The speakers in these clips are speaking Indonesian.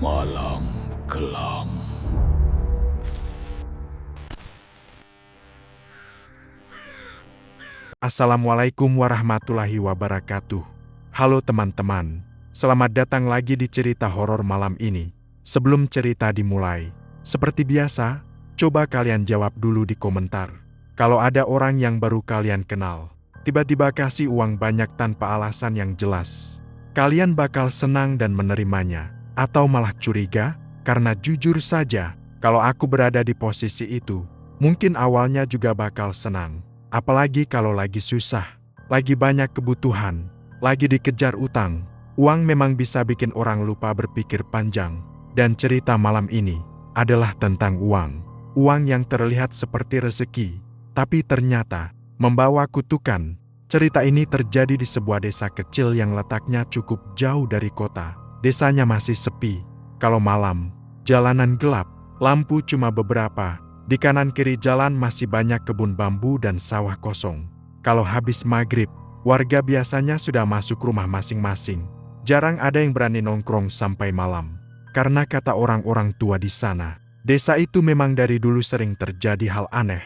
Malam Kelam. Assalamualaikum warahmatullahi wabarakatuh. Halo teman-teman, selamat datang lagi di cerita horor malam ini. Sebelum cerita dimulai, seperti biasa, coba kalian jawab dulu di komentar. Kalau ada orang yang baru kalian kenal, tiba-tiba kasih uang banyak tanpa alasan yang jelas, kalian bakal senang dan menerimanya, atau malah curiga? Karena jujur saja, kalau aku berada di posisi itu, mungkin awalnya juga bakal senang. Apalagi kalau lagi susah, lagi banyak kebutuhan, lagi dikejar utang. Uang memang bisa bikin orang lupa berpikir panjang. Dan cerita malam ini adalah tentang uang. Uang yang terlihat seperti rezeki, tapi ternyata membawa kutukan. Cerita ini terjadi di sebuah desa kecil yang letaknya cukup jauh dari kota. Desanya masih sepi. Kalau malam, jalanan gelap, lampu cuma beberapa. Di kanan kiri jalan masih banyak kebun bambu dan sawah kosong. Kalau habis maghrib, warga biasanya sudah masuk rumah masing-masing. Jarang ada yang berani nongkrong sampai malam. Karena kata orang-orang tua di sana, desa itu memang dari dulu sering terjadi hal aneh.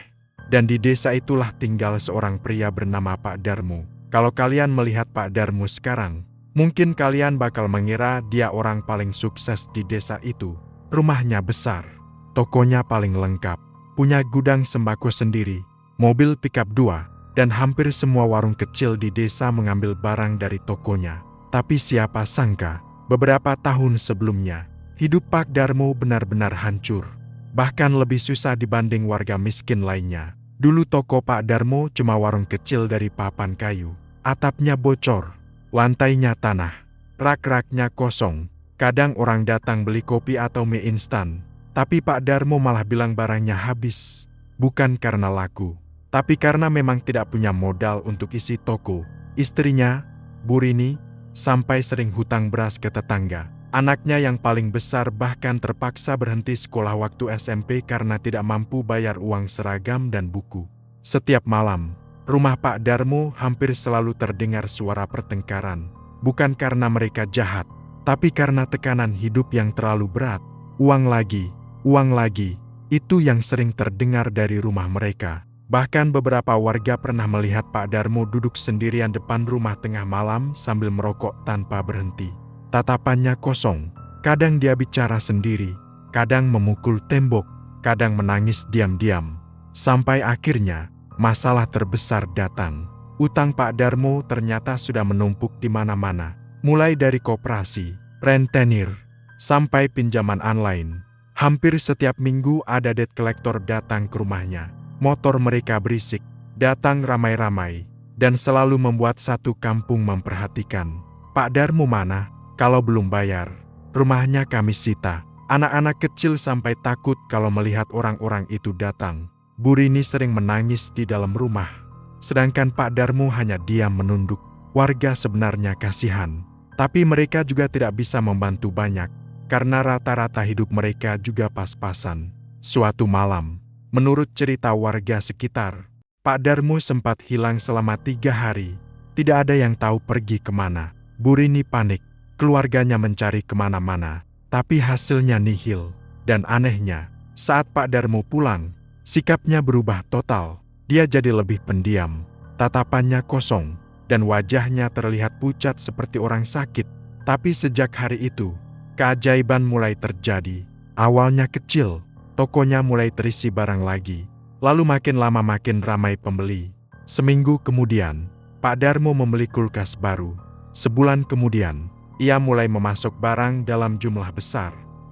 Dan di desa itulah tinggal seorang pria bernama Pak Darmo. Kalau kalian melihat Pak Darmo sekarang, mungkin kalian bakal mengira dia orang paling sukses di desa itu. Rumahnya besar, tokonya paling lengkap, punya gudang sembako sendiri, mobil pickup 2, dan hampir semua warung kecil di desa mengambil barang dari tokonya. Tapi siapa sangka, beberapa tahun sebelumnya, hidup Pak Darmo benar-benar hancur. Bahkan lebih susah dibanding warga miskin lainnya. Dulu toko Pak Darmo cuma warung kecil dari papan kayu. Atapnya bocor, lantainya tanah, rak-raknya kosong. Kadang orang datang beli kopi atau mie instan. Tapi Pak Darmo malah bilang barangnya habis. Bukan karena laku, tapi karena memang tidak punya modal untuk isi toko. Istrinya, Bu Rini, sampai sering hutang beras ke tetangga. Anaknya yang paling besar bahkan terpaksa berhenti sekolah waktu SMP karena tidak mampu bayar uang seragam dan buku. Setiap malam, rumah Pak Darmo hampir selalu terdengar suara pertengkaran. Bukan karena mereka jahat, tapi karena tekanan hidup yang terlalu berat. Uang lagi, itu yang sering terdengar dari rumah mereka. Bahkan beberapa warga pernah melihat Pak Darmo duduk sendirian depan rumah tengah malam sambil merokok tanpa berhenti. Tatapannya kosong, kadang dia bicara sendiri, kadang memukul tembok, kadang menangis diam-diam. Sampai akhirnya, masalah terbesar datang. Utang Pak Darmo ternyata sudah menumpuk di mana-mana. Mulai dari koperasi, rentenir, sampai pinjaman online. Hampir setiap minggu ada debt collector datang ke rumahnya. Motor mereka berisik, datang ramai-ramai, dan selalu membuat satu kampung memperhatikan. Pak Darmo mana? Kalau belum bayar, rumahnya kami sita. Anak-anak kecil sampai takut kalau melihat orang-orang itu datang. Bu Rini sering menangis di dalam rumah. Sedangkan Pak Darmo hanya diam menunduk. Warga sebenarnya kasihan, tapi mereka juga tidak bisa membantu banyak. Karena rata-rata hidup mereka juga pas-pasan. Suatu malam, menurut cerita warga sekitar, Pak Darmo sempat hilang selama 3 hari. Tidak ada yang tahu pergi kemana. Bu Rini panik, keluarganya mencari kemana-mana, tapi hasilnya nihil. Dan anehnya, saat Pak Darmo pulang, sikapnya berubah total. Dia jadi lebih pendiam, tatapannya kosong, dan wajahnya terlihat pucat seperti orang sakit. Tapi sejak hari itu, keajaiban mulai terjadi. Awalnya kecil, tokonya mulai terisi barang lagi. Lalu makin lama makin ramai pembeli. Seminggu kemudian, Pak Darmo membeli kulkas baru. Sebulan kemudian, ia mulai memasok barang dalam jumlah besar.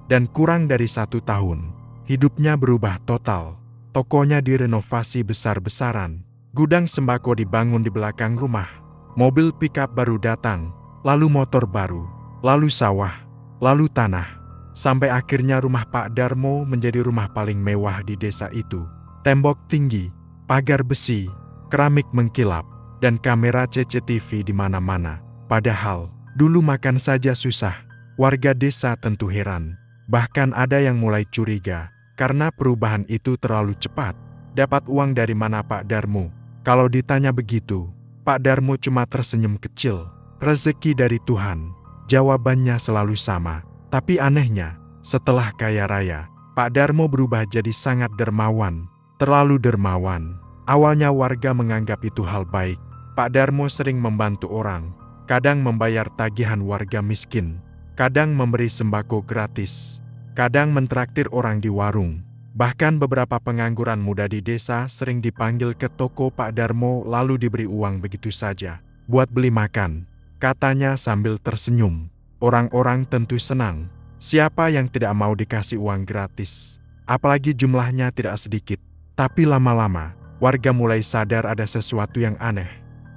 Dan kurang dari 1 tahun, hidupnya berubah total. Tokonya direnovasi besar-besaran. Gudang sembako dibangun di belakang rumah. Mobil pickup baru datang, lalu motor baru, lalu sawah, lalu tanah, sampai akhirnya rumah Pak Darmo menjadi rumah paling mewah di desa itu. Tembok tinggi, pagar besi, keramik mengkilap, dan kamera CCTV di mana-mana. Padahal, dulu makan saja susah. Warga desa tentu heran. Bahkan ada yang mulai curiga, karena perubahan itu terlalu cepat. Dapat uang dari mana Pak Darmo? Kalau ditanya begitu, Pak Darmo cuma tersenyum kecil. Rezeki dari Tuhan. Jawabannya selalu sama. Tapi anehnya, setelah kaya raya, Pak Darmo berubah jadi sangat dermawan, terlalu dermawan. Awalnya warga menganggap itu hal baik. Pak Darmo sering membantu orang, kadang membayar tagihan warga miskin, kadang memberi sembako gratis, kadang mentraktir orang di warung. Bahkan beberapa pengangguran muda di desa sering dipanggil ke toko Pak Darmo lalu diberi uang begitu saja, buat beli makan. Katanya sambil tersenyum. Orang-orang tentu senang. Siapa yang tidak mau dikasih uang gratis? Apalagi jumlahnya tidak sedikit. Tapi lama-lama, warga mulai sadar ada sesuatu yang aneh.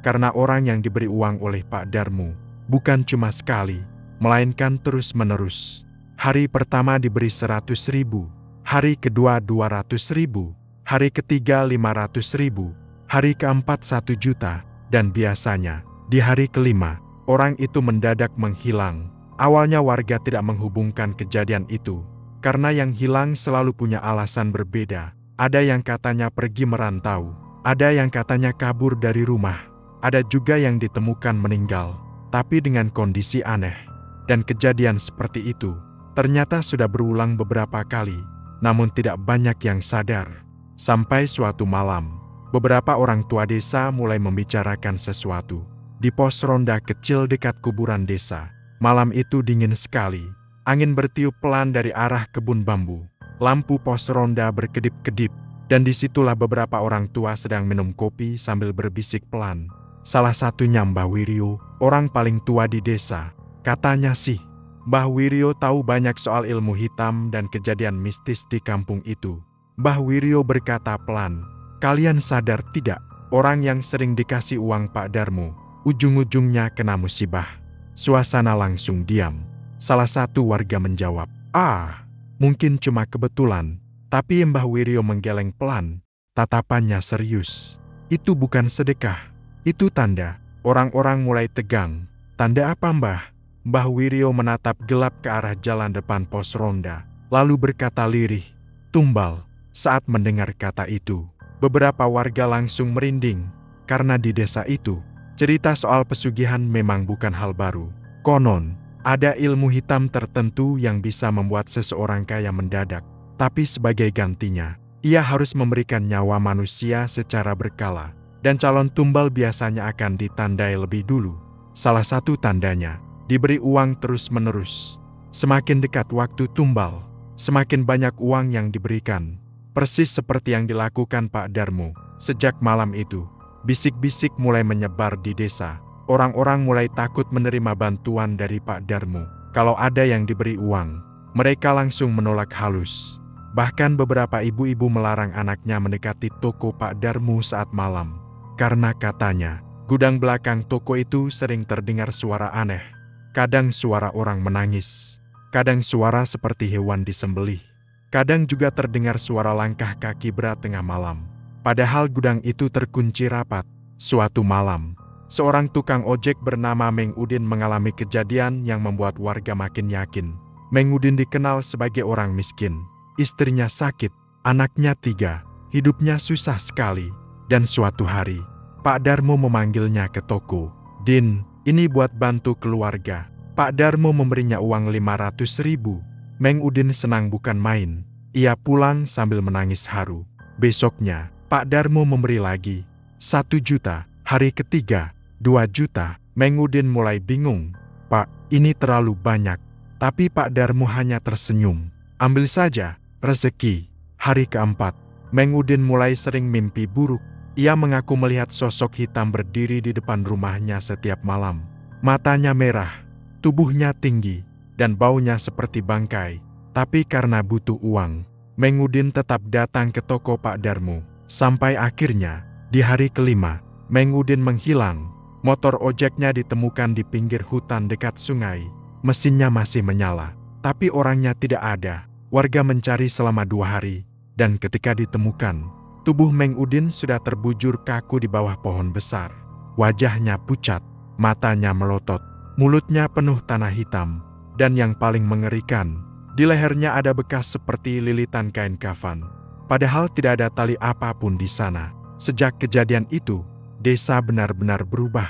Karena orang yang diberi uang oleh Pak Darmo bukan cuma sekali, melainkan terus-menerus. Hari pertama diberi 100.000, hari kedua 200.000, hari ketiga 500.000, hari keempat 1 juta, dan biasanya, di hari kelima, orang itu mendadak menghilang. Awalnya warga tidak menghubungkan kejadian itu, karena yang hilang selalu punya alasan berbeda. Ada yang katanya pergi merantau, ada yang katanya kabur dari rumah, ada juga yang ditemukan meninggal, tapi dengan kondisi aneh. Dan kejadian seperti itu, ternyata sudah berulang beberapa kali, namun tidak banyak yang sadar. Sampai suatu malam, beberapa orang tua desa mulai membicarakan sesuatu. Di pos ronda kecil dekat kuburan desa, malam itu dingin sekali. Angin bertiup pelan dari arah kebun bambu. Lampu pos ronda berkedip-kedip, dan disitulah beberapa orang tua sedang minum kopi sambil berbisik pelan. Salah satunya Mbah Wiryo, orang paling tua di desa. Katanya sih, Mbah Wiryo tahu banyak soal ilmu hitam dan kejadian mistis di kampung itu. Mbah Wiryo berkata pelan, "Kalian sadar tidak, orang yang sering dikasih uang Pak Darmo, ujung-ujungnya kena musibah?" Suasana langsung diam. Salah satu warga menjawab, mungkin cuma kebetulan." Tapi Mbah Wiryo menggeleng pelan, tatapannya serius. "Itu bukan sedekah, itu tanda." Orang-orang mulai tegang. "Tanda apa, Mbah?" Mbah Wiryo menatap gelap ke arah jalan depan pos ronda, lalu berkata lirih, "Tumbal." Saat mendengar kata itu, beberapa warga langsung merinding, karena di desa itu, cerita soal pesugihan memang bukan hal baru. Konon, ada ilmu hitam tertentu yang bisa membuat seseorang kaya mendadak, tapi sebagai gantinya, ia harus memberikan nyawa manusia secara berkala, dan calon tumbal biasanya akan ditandai lebih dulu. Salah satu tandanya, diberi uang terus-menerus. Semakin dekat waktu tumbal, semakin banyak uang yang diberikan. Persis seperti yang dilakukan Pak Darmo. Sejak malam itu, bisik-bisik mulai menyebar di desa. Orang-orang mulai takut menerima bantuan dari Pak Darmo. Kalau ada yang diberi uang, mereka langsung menolak halus. Bahkan beberapa ibu-ibu melarang anaknya mendekati toko Pak Darmo saat malam. Karena katanya, gudang belakang toko itu sering terdengar suara aneh. Kadang suara orang menangis, kadang suara seperti hewan disembelih, kadang juga terdengar suara langkah kaki berat tengah malam. Padahal gudang itu terkunci rapat. Suatu malam, seorang tukang ojek bernama Meng Udin mengalami kejadian yang membuat warga makin yakin. Meng Udin dikenal sebagai orang miskin. Istrinya sakit, anaknya 3, hidupnya susah sekali. Dan suatu hari, Pak Darmo memanggilnya ke toko. "Din, ini buat bantu keluarga." Pak Darmo memberinya uang 500.000. Meng Udin senang bukan main. Ia pulang sambil menangis haru. Besoknya, Pak Darmo memberi lagi 1 juta. Hari ketiga, 2 juta. Meng Udin mulai bingung. "Pak, ini terlalu banyak." Tapi Pak Darmo hanya tersenyum. "Ambil saja, rezeki." Hari keempat, Meng Udin mulai sering mimpi buruk. Ia mengaku melihat sosok hitam berdiri di depan rumahnya setiap malam. Matanya merah, tubuhnya tinggi, dan baunya seperti bangkai. Tapi karena butuh uang, Meng Udin tetap datang ke toko Pak Darmo. Sampai akhirnya, di hari kelima, Meng Udin menghilang. Motor ojeknya ditemukan di pinggir hutan dekat sungai. Mesinnya masih menyala, tapi orangnya tidak ada. Warga mencari selama 2 hari, dan ketika ditemukan, tubuh Meng Udin sudah terbujur kaku di bawah pohon besar. Wajahnya pucat, matanya melotot, mulutnya penuh tanah hitam, dan yang paling mengerikan, di lehernya ada bekas seperti lilitan kain kafan. Padahal tidak ada tali apapun di sana. Sejak kejadian itu, desa benar-benar berubah.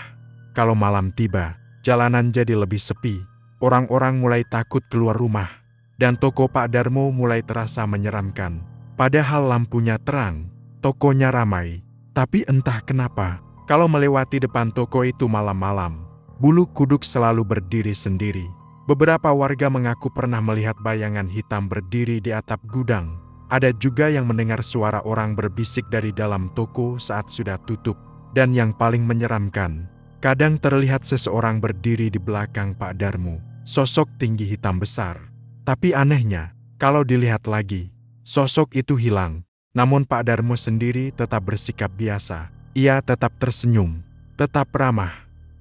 Kalau malam tiba, jalanan jadi lebih sepi. orang-orang mulai takut keluar rumah, dan toko Pak Darmo mulai terasa menyeramkan. Padahal lampunya terang, tokonya ramai, tapi entah kenapa, kalau melewati depan toko itu malam-malam, bulu kuduk selalu berdiri sendiri. Beberapa warga mengaku pernah melihat bayangan hitam berdiri di atap gudang. Ada juga yang mendengar suara orang berbisik dari dalam toko saat sudah tutup. Dan yang paling menyeramkan, kadang terlihat seseorang berdiri di belakang Pak Darmo. Sosok tinggi hitam besar. Tapi anehnya, kalau dilihat lagi, sosok itu hilang. Namun Pak Darmo sendiri tetap bersikap biasa. Ia tetap tersenyum, tetap ramah,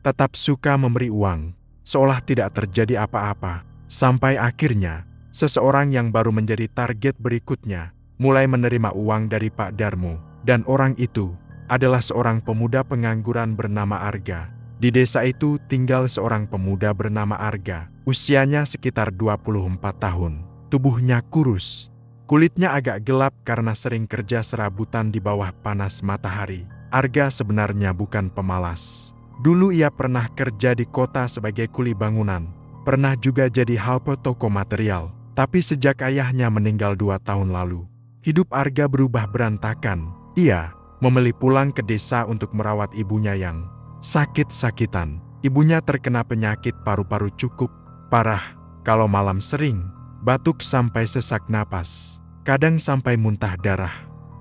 tetap suka memberi uang, seolah tidak terjadi apa-apa. Sampai akhirnya, seseorang yang baru menjadi target berikutnya, mulai menerima uang dari Pak Darmo. Dan orang itu adalah seorang pemuda pengangguran bernama Arga. Di desa itu tinggal seorang pemuda bernama Arga. Usianya sekitar 24 tahun. Tubuhnya kurus. Kulitnya agak gelap karena sering kerja serabutan di bawah panas matahari. Arga sebenarnya bukan pemalas. Dulu ia pernah kerja di kota sebagai kuli bangunan. Pernah juga jadi helper toko material. Tapi sejak ayahnya meninggal 2 tahun lalu, hidup Arga berubah berantakan. Ia memilih pulang ke desa untuk merawat ibunya yang sakit-sakitan. Ibunya terkena penyakit paru-paru cukup parah. Kalau malam sering batuk sampai sesak napas. Kadang sampai muntah darah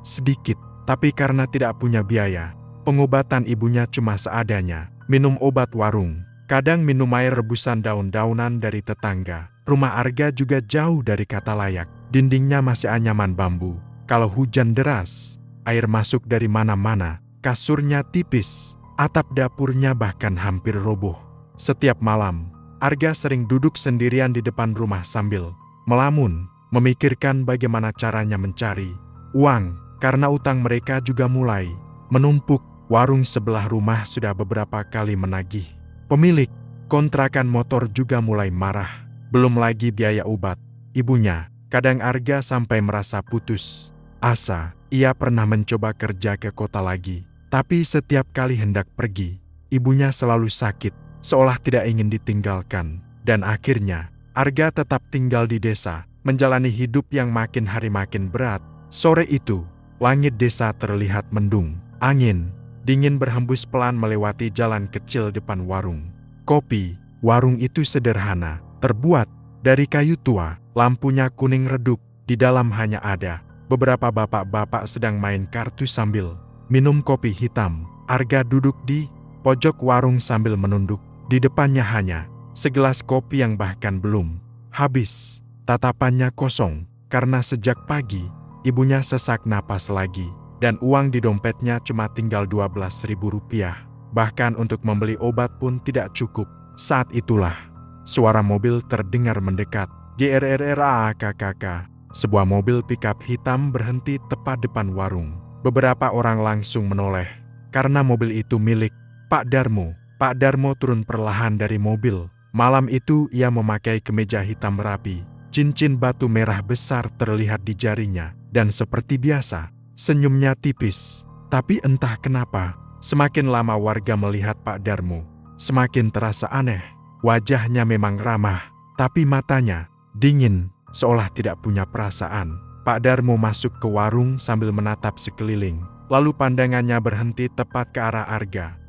sedikit. Tapi karena tidak punya biaya, pengobatan ibunya cuma seadanya. Minum obat warung. Kadang minum air rebusan daun-daunan dari tetangga. Rumah Arga juga jauh dari kata layak. Dindingnya masih anyaman bambu. Kalau hujan deras, air masuk dari mana-mana. Kasurnya tipis. Atap dapurnya bahkan hampir roboh. Setiap malam, Arga sering duduk sendirian di depan rumah sambil melamun, memikirkan bagaimana caranya mencari uang. Karena utang mereka juga mulai menumpuk. Warung sebelah rumah sudah beberapa kali menagih. Pemilik kontrakan motor juga mulai marah. Belum lagi biaya obat ibunya. Kadang Arga sampai merasa putus asa. Ia pernah mencoba kerja ke kota lagi. Tapi setiap kali hendak pergi, ibunya selalu sakit, seolah tidak ingin ditinggalkan. Dan akhirnya, Arga tetap tinggal di desa, menjalani hidup yang makin hari makin berat. Sore itu, langit desa terlihat mendung. Angin dingin berhembus pelan melewati jalan kecil depan warung kopi. Warung itu sederhana, terbuat dari kayu tua, lampunya kuning redup. Di dalam hanya ada beberapa bapak-bapak sedang main kartu sambil minum kopi hitam. Arga duduk di pojok warung sambil menunduk. Di depannya hanya segelas kopi yang bahkan belum habis. Tatapannya kosong, karena sejak pagi, ibunya sesak napas lagi. Dan uang di dompetnya cuma tinggal Rp12.000. Bahkan untuk membeli obat pun tidak cukup. Saat itulah, suara mobil terdengar mendekat. GRRRAAKKK. Sebuah mobil pickup hitam berhenti tepat depan warung. Beberapa orang langsung menoleh, karena mobil itu milik Pak Darmo. Pak Darmo turun perlahan dari mobil. Malam itu ia memakai kemeja hitam rapi. Cincin batu merah besar terlihat di jarinya. Dan seperti biasa, senyumnya tipis. Tapi entah kenapa, semakin lama warga melihat Pak Darmo, semakin terasa aneh. Wajahnya memang ramah, tapi matanya dingin, seolah tidak punya perasaan. Pak Darmo masuk ke warung sambil menatap sekeliling. Lalu pandangannya berhenti tepat ke arah Arga.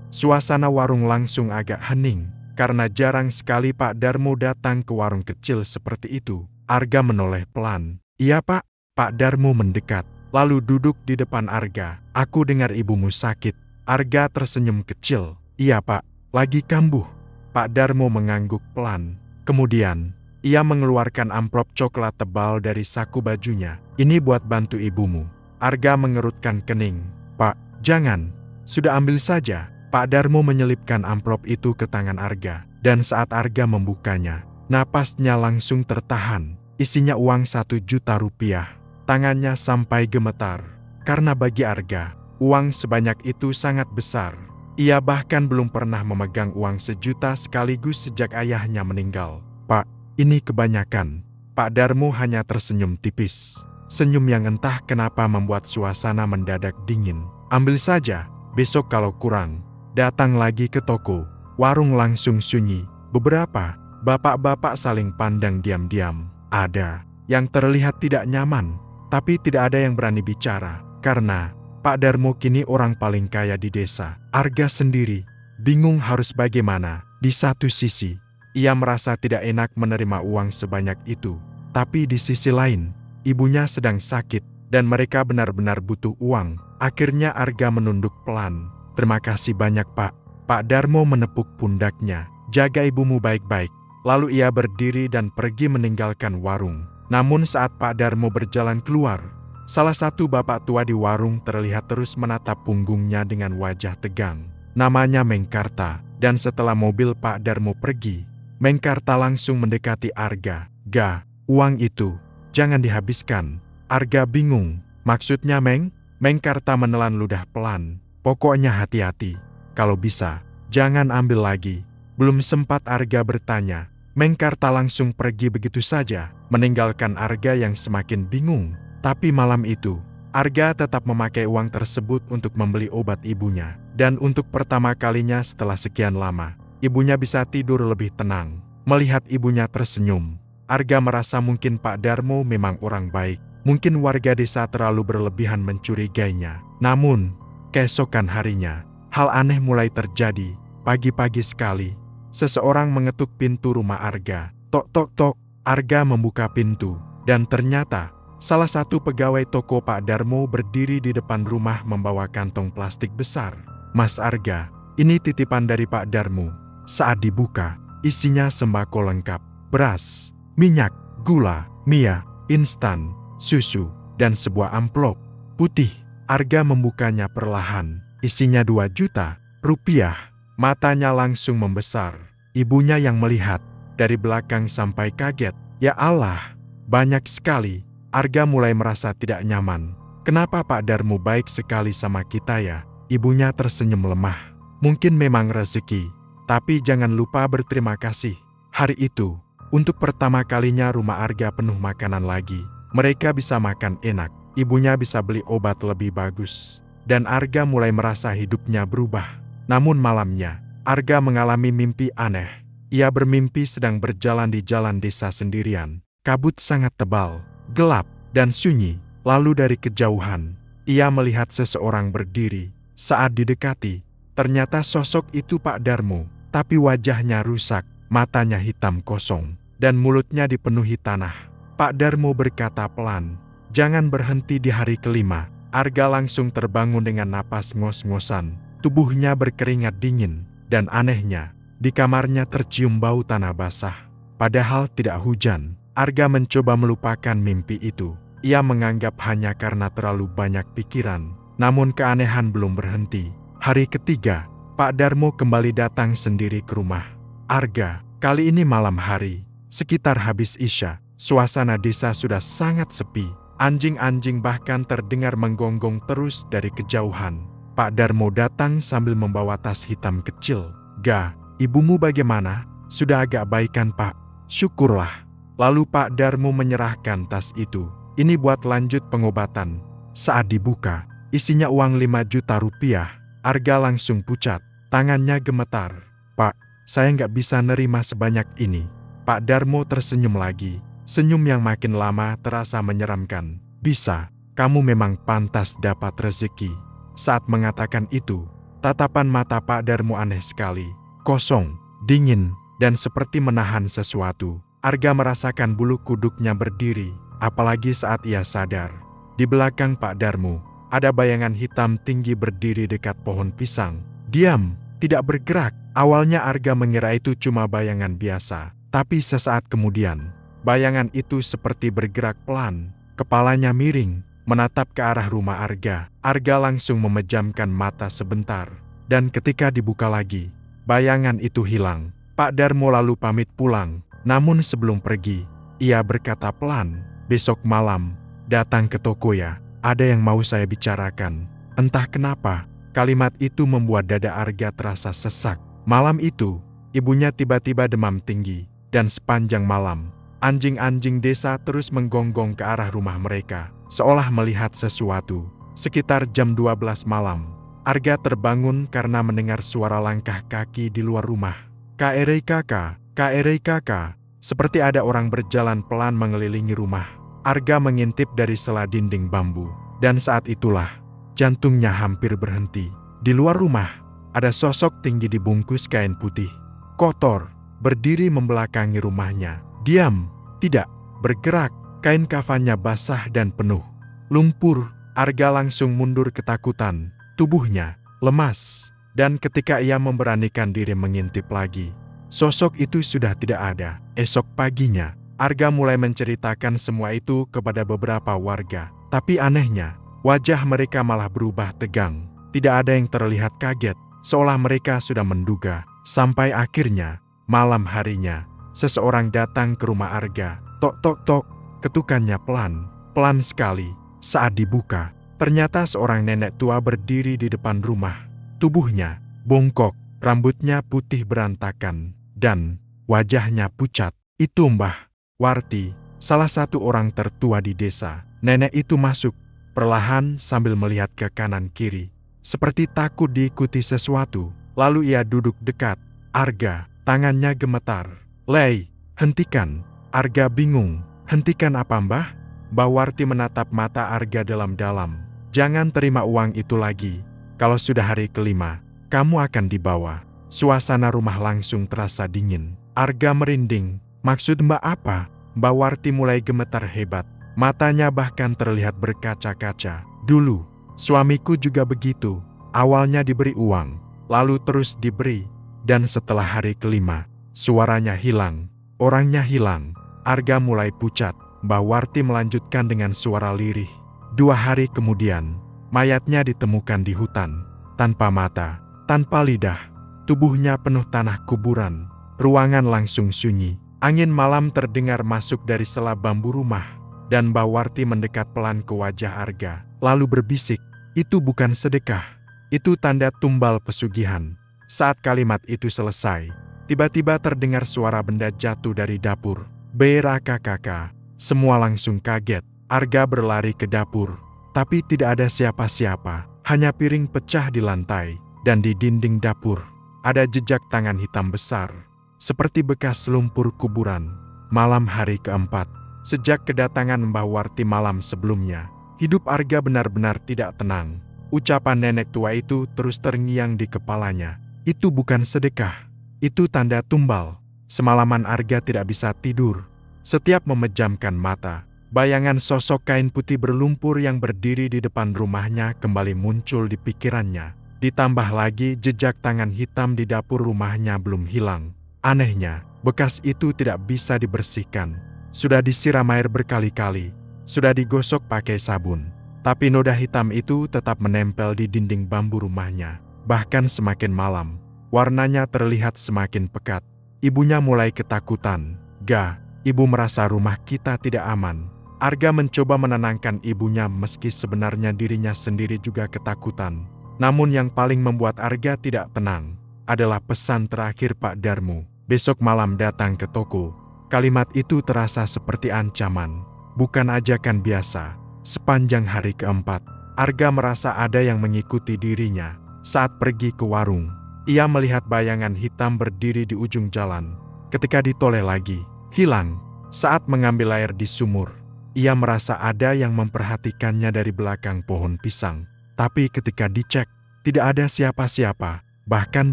Suasana warung langsung agak hening. Karena jarang sekali Pak Darmo datang ke warung kecil seperti itu. Arga menoleh pelan. "Iya Pak." Pak Darmo mendekat, lalu duduk di depan Arga. "Aku dengar ibumu sakit." Arga tersenyum kecil. "Iya Pak, lagi kambuh." Pak Darmo mengangguk pelan. Kemudian, ia mengeluarkan amplop coklat tebal dari saku bajunya. "Ini buat bantu ibumu." Arga mengerutkan kening. "Pak, jangan. Sudah ambil saja." Pak Darmo menyelipkan amplop itu ke tangan Arga. Dan saat Arga membukanya, napasnya langsung tertahan. Isinya uang Rp1.000.000. Tangannya sampai gemetar. Karena bagi Arga, uang sebanyak itu sangat besar. Ia bahkan belum pernah memegang uang 1 juta sekaligus sejak ayahnya meninggal. "Pak, ini kebanyakan." Pak Darmo hanya tersenyum tipis. Senyum yang entah kenapa membuat suasana mendadak dingin. "Ambil saja, besok kalau kurang, datang lagi ke toko." Warung langsung sunyi. Beberapa Bapak-bapak saling pandang diam-diam. Ada yang terlihat tidak nyaman, tapi tidak ada yang berani bicara. Karena Pak Darmo kini orang paling kaya di desa. Arga sendiri bingung harus bagaimana. Di satu sisi, ia merasa tidak enak menerima uang sebanyak itu. Tapi di sisi lain, ibunya sedang sakit dan mereka benar-benar butuh uang. Akhirnya Arga menunduk pelan. "Terima kasih banyak, Pak." Pak Darmo menepuk pundaknya. "Jaga ibumu baik-baik." Lalu ia berdiri dan pergi meninggalkan warung. Namun saat Pak Darmo berjalan keluar, salah satu bapak tua di warung terlihat terus menatap punggungnya dengan wajah tegang. Namanya Mengkarta. Dan setelah mobil Pak Darmo pergi, Mengkarta langsung mendekati Arga. "Ga, uang itu jangan dihabiskan." Arga bingung. "Maksudnya, Meng?" Mengkarta menelan ludah pelan. "Pokoknya hati-hati. Kalau bisa, jangan ambil lagi." Belum sempat Arga bertanya, Mengkarta langsung pergi begitu saja, meninggalkan Arga yang semakin bingung. Tapi malam itu, Arga tetap memakai uang tersebut untuk membeli obat ibunya. Dan untuk pertama kalinya setelah sekian lama, ibunya bisa tidur lebih tenang. Melihat ibunya tersenyum, Arga merasa mungkin Pak Darmo memang orang baik. Mungkin warga desa terlalu berlebihan mencurigainya. Namun, keesokan harinya, hal aneh mulai terjadi. Pagi-pagi sekali, seseorang mengetuk pintu rumah Arga. Tok tok tok, Arga membuka pintu. Dan ternyata, salah satu pegawai toko Pak Darmo berdiri di depan rumah membawa kantong plastik besar. "Mas Arga, ini titipan dari Pak Darmo." Saat dibuka, isinya sembako lengkap. Beras, minyak, gula, mie instan, susu, dan sebuah amplop putih. Arga membukanya perlahan. Isinya 2 juta rupiah. Matanya langsung membesar. Ibunya yang melihat dari belakang sampai kaget. "Ya Allah, banyak sekali." Arga mulai merasa tidak nyaman. "Kenapa Pak Darmo baik sekali sama kita ya?" Ibunya tersenyum lemah. "Mungkin memang rezeki, tapi jangan lupa berterima kasih." Hari itu, untuk pertama kalinya rumah Arga penuh makanan lagi. Mereka bisa makan enak, ibunya bisa beli obat lebih bagus. Dan Arga mulai merasa hidupnya berubah. Namun malamnya, Arga mengalami mimpi aneh. Ia bermimpi sedang berjalan di jalan desa sendirian. Kabut sangat tebal, gelap, dan sunyi. Lalu dari kejauhan, ia melihat seseorang berdiri. Saat didekati, ternyata sosok itu Pak Darmo. Tapi wajahnya rusak, matanya hitam kosong, dan mulutnya dipenuhi tanah. Pak Darmo berkata pelan, "Jangan berhenti di hari kelima." Arga langsung terbangun dengan napas ngos-ngosan. Tubuhnya berkeringat dingin, dan anehnya, di kamarnya tercium bau tanah basah. Padahal tidak hujan. Arga mencoba melupakan mimpi itu. Ia menganggap hanya karena terlalu banyak pikiran. Namun keanehan belum berhenti. Hari ketiga, Pak Darmo kembali datang sendiri ke rumah Arga. Kali ini malam hari, sekitar habis Isya. Suasana desa sudah sangat sepi. Anjing-anjing bahkan terdengar menggonggong terus dari kejauhan. Pak Darmo datang sambil membawa tas hitam kecil. "Ga, ibumu bagaimana? Sudah agak baikan, Pak?" "Syukurlah." Lalu Pak Darmo menyerahkan tas itu. "Ini buat lanjut pengobatan." Saat dibuka, isinya uang 5 juta rupiah. Arga langsung pucat, tangannya gemetar. "Pak, saya nggak bisa nerima sebanyak ini." Pak Darmo tersenyum lagi. Senyum yang makin lama terasa menyeramkan. "Bisa, kamu memang pantas dapat rezeki." Saat mengatakan itu, tatapan mata Pak Darmo aneh sekali. Kosong, dingin, dan seperti menahan sesuatu. Arga merasakan bulu kuduknya berdiri, apalagi saat ia sadar. Di belakang Pak Darmo, ada bayangan hitam tinggi berdiri dekat pohon pisang. Diam, tidak bergerak. Awalnya Arga mengira itu cuma bayangan biasa, tapi sesaat kemudian, bayangan itu seperti bergerak pelan, kepalanya miring, menatap ke arah rumah Arga. Arga langsung memejamkan mata sebentar, dan ketika dibuka lagi, bayangan itu hilang. Pak Darmo lalu pamit pulang, namun sebelum pergi, ia berkata pelan, "Besok malam, datang ke toko ya, ada yang mau saya bicarakan." Entah kenapa, kalimat itu membuat dada Arga terasa sesak. Malam itu, ibunya tiba-tiba demam tinggi, dan sepanjang malam, anjing-anjing desa terus menggonggong ke arah rumah mereka, seolah melihat sesuatu. Sekitar jam 12 malam, Arga terbangun karena mendengar suara langkah kaki di luar rumah. "Kak Erei kakak, KRIKK, seperti ada orang berjalan pelan mengelilingi rumah. Arga mengintip dari sela dinding bambu, dan saat itulah jantungnya hampir berhenti. Di luar rumah, ada sosok tinggi dibungkus kain putih, kotor, berdiri membelakangi rumahnya. Diam, tidak bergerak, kain kafannya basah dan penuh lumpur. Arga langsung mundur ketakutan, tubuhnya lemas, dan ketika ia memberanikan diri mengintip lagi, sosok itu sudah tidak ada. Esok paginya, Arga mulai menceritakan semua itu kepada beberapa warga. Tapi anehnya, wajah mereka malah berubah tegang. Tidak ada yang terlihat kaget, seolah mereka sudah menduga. Sampai akhirnya, malam harinya, seseorang datang ke rumah Arga. Tok tok tok, ketukannya pelan, pelan sekali. Saat dibuka, ternyata seorang nenek tua berdiri di depan rumah. Tubuhnya bongkok, rambutnya putih berantakan, dan wajahnya pucat. Itu Mbah Warti, salah satu orang tertua di desa. Nenek itu masuk perlahan sambil melihat ke kanan kiri, seperti takut diikuti sesuatu. Lalu ia duduk dekat Arga, tangannya gemetar. "Lei, hentikan!" Arga bingung. "Hentikan apa, Mbah?" Mbah Warti menatap mata Arga dalam-dalam. "Jangan terima uang itu lagi. Kalau sudah hari kelima, kamu akan dibawa." Suasana rumah langsung terasa dingin. Arga merinding. "Maksud Mbak apa?" Mbah Warti mulai gemetar hebat. Matanya bahkan terlihat berkaca-kaca. "Dulu, suamiku juga begitu. Awalnya diberi uang, lalu terus diberi. Dan setelah hari kelima, suaranya hilang, orangnya hilang." Arga mulai pucat. Mbah Warti melanjutkan dengan suara lirih. 2 hari kemudian, mayatnya ditemukan di hutan. Tanpa mata, tanpa lidah, tubuhnya penuh tanah kuburan. Ruangan langsung sunyi. Angin malam terdengar masuk dari sela bambu rumah. Dan Mbah Warti mendekat pelan ke wajah Arga, lalu berbisik, "Itu bukan sedekah. Itu tanda tumbal pesugihan." Saat kalimat itu selesai, tiba-tiba terdengar suara benda jatuh dari dapur. "Berakakaka." Semua langsung kaget. Arga berlari ke dapur, tapi tidak ada siapa-siapa. Hanya piring pecah di lantai, dan di dinding dapur ada jejak tangan hitam besar, seperti bekas lumpur kuburan. Malam hari keempat, sejak kedatangan Mbah Warti malam sebelumnya, hidup Arga benar-benar tidak tenang. Ucapan nenek tua itu terus terngiang di kepalanya. "Itu bukan sedekah, itu tanda tumbal." Semalaman Arga tidak bisa tidur. Setiap memejamkan mata, bayangan sosok kain putih berlumpur yang berdiri di depan rumahnya kembali muncul di pikirannya. Ditambah lagi jejak tangan hitam di dapur rumahnya belum hilang. Anehnya, bekas itu tidak bisa dibersihkan. Sudah disiram air berkali-kali, sudah digosok pakai sabun, tapi noda hitam itu tetap menempel di dinding bambu rumahnya. Bahkan semakin malam, warnanya terlihat semakin pekat. Ibunya mulai ketakutan. "Ga, ibu merasa rumah kita tidak aman." Arga mencoba menenangkan ibunya meski sebenarnya dirinya sendiri juga ketakutan. Namun yang paling membuat Arga tidak tenang adalah pesan terakhir Pak Darmu. "Besok malam datang ke toko." Kalimat itu terasa seperti ancaman, bukan ajakan biasa. Sepanjang hari keempat, Arga merasa ada yang mengikuti dirinya. Saat pergi ke warung, ia melihat bayangan hitam berdiri di ujung jalan. Ketika ditoleh lagi, hilang. Saat mengambil air di sumur, ia merasa ada yang memperhatikannya dari belakang pohon pisang. Tapi ketika dicek, tidak ada siapa-siapa. Bahkan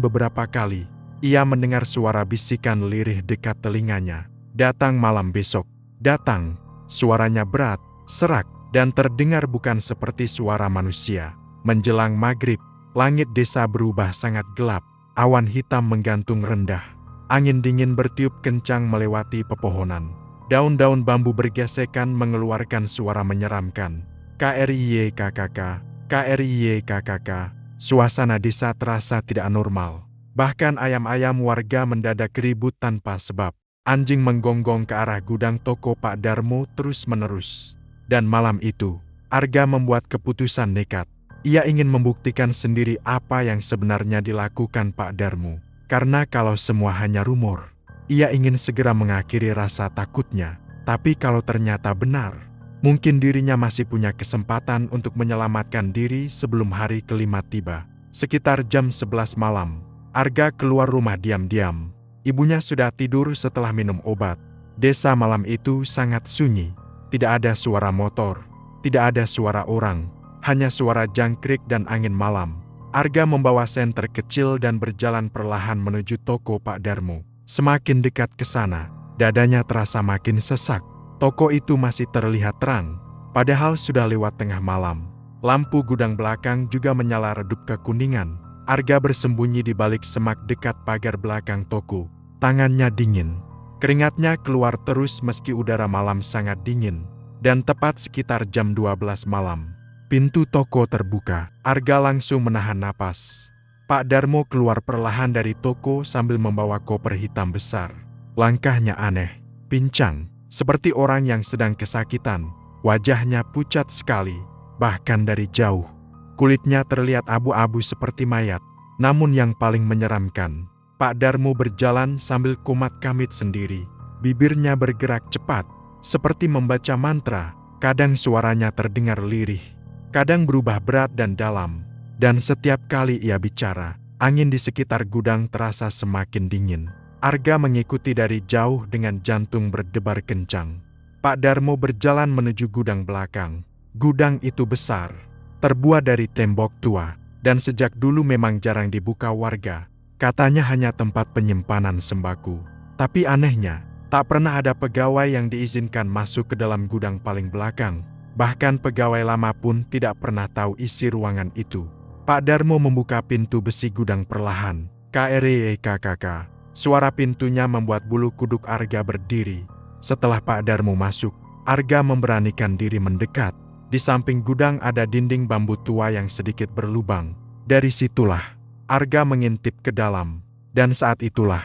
beberapa kali, ia mendengar suara bisikan lirih dekat telinganya. "Datang malam besok, datang." Suaranya berat, serak, dan terdengar bukan seperti suara manusia. Menjelang maghrib, langit desa berubah sangat gelap. Awan hitam menggantung rendah. Angin dingin bertiup kencang melewati pepohonan. Daun-daun bambu bergesekan mengeluarkan suara menyeramkan. KRIKKK, KRIKKK. Suasana desa terasa tidak normal. Bahkan ayam-ayam warga mendadak ribut tanpa sebab. Anjing menggonggong ke arah gudang toko Pak Darmo terus-menerus. Dan malam itu, Arga membuat keputusan nekat. Ia ingin membuktikan sendiri apa yang sebenarnya dilakukan Pak Darmo. Karena kalau semua hanya rumor, ia ingin segera mengakhiri rasa takutnya. Tapi kalau ternyata benar, mungkin dirinya masih punya kesempatan untuk menyelamatkan diri sebelum hari kelima tiba. Sekitar jam 11 malam, Arga keluar rumah diam-diam. Ibunya sudah tidur setelah minum obat. Desa malam itu sangat sunyi. Tidak ada suara motor, tidak ada suara orang, hanya suara jangkrik dan angin malam. Arga membawa senter kecil dan berjalan perlahan menuju toko Pak Darmo. Semakin dekat ke sana, dadanya terasa makin sesak. Toko itu masih terlihat terang, padahal sudah lewat tengah malam. Lampu gudang belakang juga menyala redup kekuningan. Arga bersembunyi di balik semak dekat pagar belakang toko. Tangannya dingin. Keringatnya keluar terus meski udara malam sangat dingin. Dan tepat sekitar jam 12 malam, pintu toko terbuka. Arga langsung menahan napas. Pak Darmo keluar perlahan dari toko sambil membawa koper hitam besar. Langkahnya aneh, pincang, seperti orang yang sedang kesakitan. Wajahnya pucat sekali, bahkan dari jauh. Kulitnya terlihat abu-abu seperti mayat. Namun yang paling menyeramkan, Pak Darmo berjalan sambil kumat kamit sendiri. Bibirnya bergerak cepat, seperti membaca mantra. Kadang suaranya terdengar lirih, kadang berubah berat dan dalam. Dan setiap kali ia bicara, angin di sekitar gudang terasa semakin dingin. Arga mengikuti dari jauh dengan jantung berdebar kencang. Pak Darmo berjalan menuju gudang belakang. Gudang itu besar, terbuat dari tembok tua, dan sejak dulu memang jarang dibuka warga. Katanya hanya tempat penyimpanan sembako. Tapi anehnya, tak pernah ada pegawai yang diizinkan masuk ke dalam gudang paling belakang. Bahkan pegawai lama pun tidak pernah tahu isi ruangan itu. Pak Darmo membuka pintu besi gudang perlahan. KREKKK. Suara pintunya membuat bulu kuduk Arga berdiri. Setelah Pak Darmo masuk, Arga memberanikan diri mendekat. Di samping gudang ada dinding bambu tua yang sedikit berlubang. Dari situlah Arga mengintip ke dalam, dan saat itulah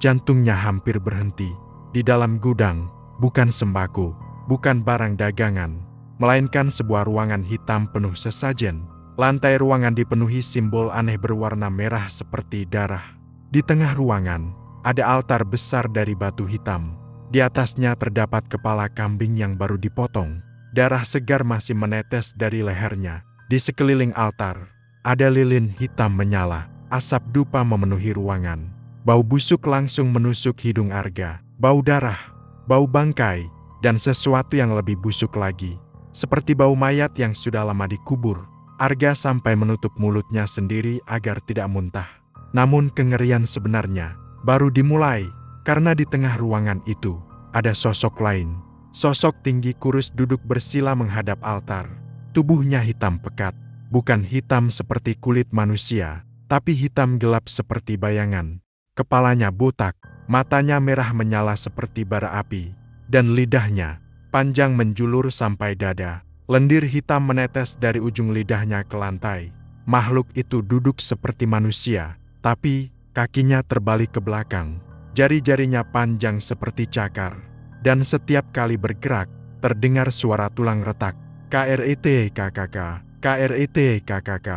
jantungnya hampir berhenti. Di dalam gudang, bukan sembako, bukan barang dagangan, melainkan sebuah ruangan hitam penuh sesajen. Lantai ruangan dipenuhi simbol aneh berwarna merah seperti darah. Di tengah ruangan, ada altar besar dari batu hitam. Di atasnya terdapat kepala kambing yang baru dipotong. Darah segar masih menetes dari lehernya. Di sekeliling altar, ada lilin hitam menyala, asap dupa memenuhi ruangan. Bau busuk langsung menusuk hidung Arga. Bau darah, bau bangkai, dan sesuatu yang lebih busuk lagi. Seperti bau mayat yang sudah lama dikubur. Arga sampai menutup mulutnya sendiri agar tidak muntah. Namun kengerian sebenarnya baru dimulai, karena di tengah ruangan itu ada sosok lain. Sosok tinggi kurus duduk bersila menghadap altar. Tubuhnya hitam pekat. Bukan hitam seperti kulit manusia, tapi hitam gelap seperti bayangan. Kepalanya botak, matanya merah menyala seperti bara api, dan lidahnya panjang menjulur sampai dada. Lendir hitam menetes dari ujung lidahnya ke lantai. Makhluk itu duduk seperti manusia, tapi kakinya terbalik ke belakang. Jari-jarinya panjang seperti cakar, dan setiap kali bergerak, terdengar suara tulang retak. KRETKKK. KRETKKK.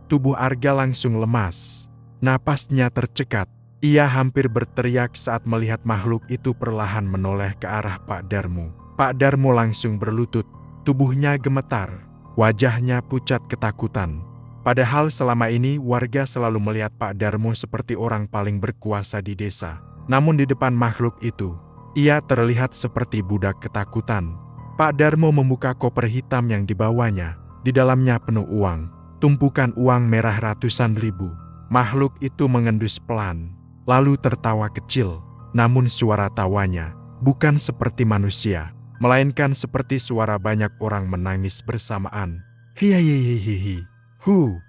Tubuh Arga langsung lemas. Napasnya tercekat. Ia hampir berteriak saat melihat makhluk itu perlahan menoleh ke arah Pak Darmo. Pak Darmo langsung berlutut. Tubuhnya gemetar. Wajahnya pucat ketakutan. Padahal selama ini warga selalu melihat Pak Darmo seperti orang paling berkuasa di desa. Namun di depan makhluk itu, ia terlihat seperti budak ketakutan. Pak Darmo membuka koper hitam yang dibawanya. Di dalamnya penuh uang, tumpukan uang merah ratusan ribu. Makhluk itu mengendus pelan, lalu tertawa kecil. Namun suara tawanya bukan seperti manusia, melainkan seperti suara banyak orang menangis bersamaan. Hihihihihi, hu,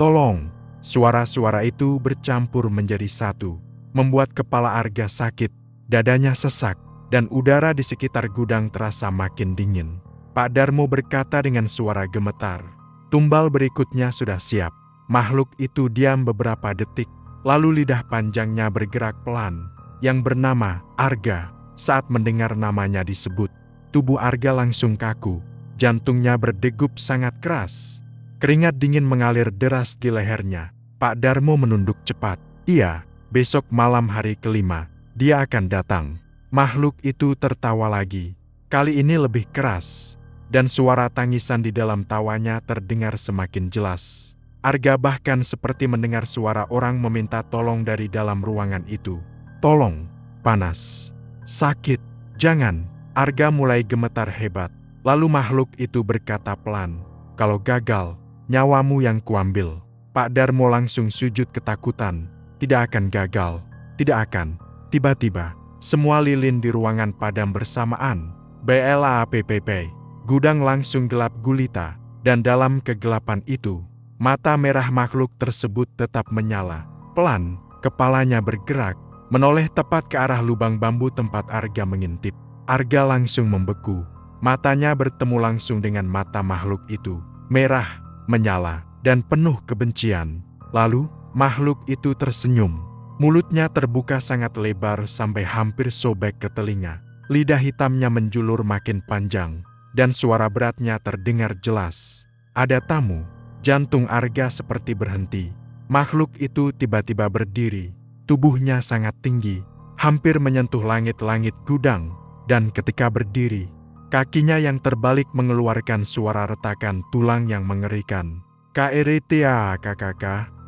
tolong. Suara-suara itu bercampur menjadi satu, membuat kepala Arga sakit, dadanya sesak, dan udara di sekitar gudang terasa makin dingin. Pak Darmo berkata dengan suara gemetar. Tumbal berikutnya sudah siap. Makhluk itu diam beberapa detik, lalu lidah panjangnya bergerak pelan, yang bernama Arga. Saat mendengar namanya disebut, tubuh Arga langsung kaku, jantungnya berdegup sangat keras. Keringat dingin mengalir deras di lehernya. Pak Darmo menunduk cepat. Iya, besok malam hari kelima, dia akan datang. Makhluk itu tertawa lagi. Kali ini lebih keras. Dan suara tangisan di dalam tawanya terdengar semakin jelas. Arga bahkan seperti mendengar suara orang meminta tolong dari dalam ruangan itu. Tolong, panas, sakit, jangan. Arga mulai gemetar hebat. Lalu makhluk itu berkata pelan, kalau gagal, nyawamu yang kuambil. Pak Darmo langsung sujud ketakutan. Tidak akan gagal, tidak akan. Tiba-tiba, semua lilin di ruangan padam bersamaan. BLAPPP. Gudang langsung gelap gulita, dan dalam kegelapan itu, mata merah makhluk tersebut tetap menyala. Pelan, kepalanya bergerak, menoleh tepat ke arah lubang bambu tempat Arga mengintip. Arga langsung membeku. Matanya bertemu langsung dengan mata makhluk itu. Merah, menyala, dan penuh kebencian. Lalu, makhluk itu tersenyum. Mulutnya terbuka sangat lebar sampai hampir sobek ke telinga. Lidah hitamnya menjulur makin panjang, dan suara beratnya terdengar jelas. Ada tamu. Jantung Arga seperti berhenti. Makhluk itu tiba-tiba berdiri. Tubuhnya sangat tinggi, hampir menyentuh langit-langit gudang. Dan ketika berdiri, kakinya yang terbalik mengeluarkan suara retakan tulang yang mengerikan. KRTA.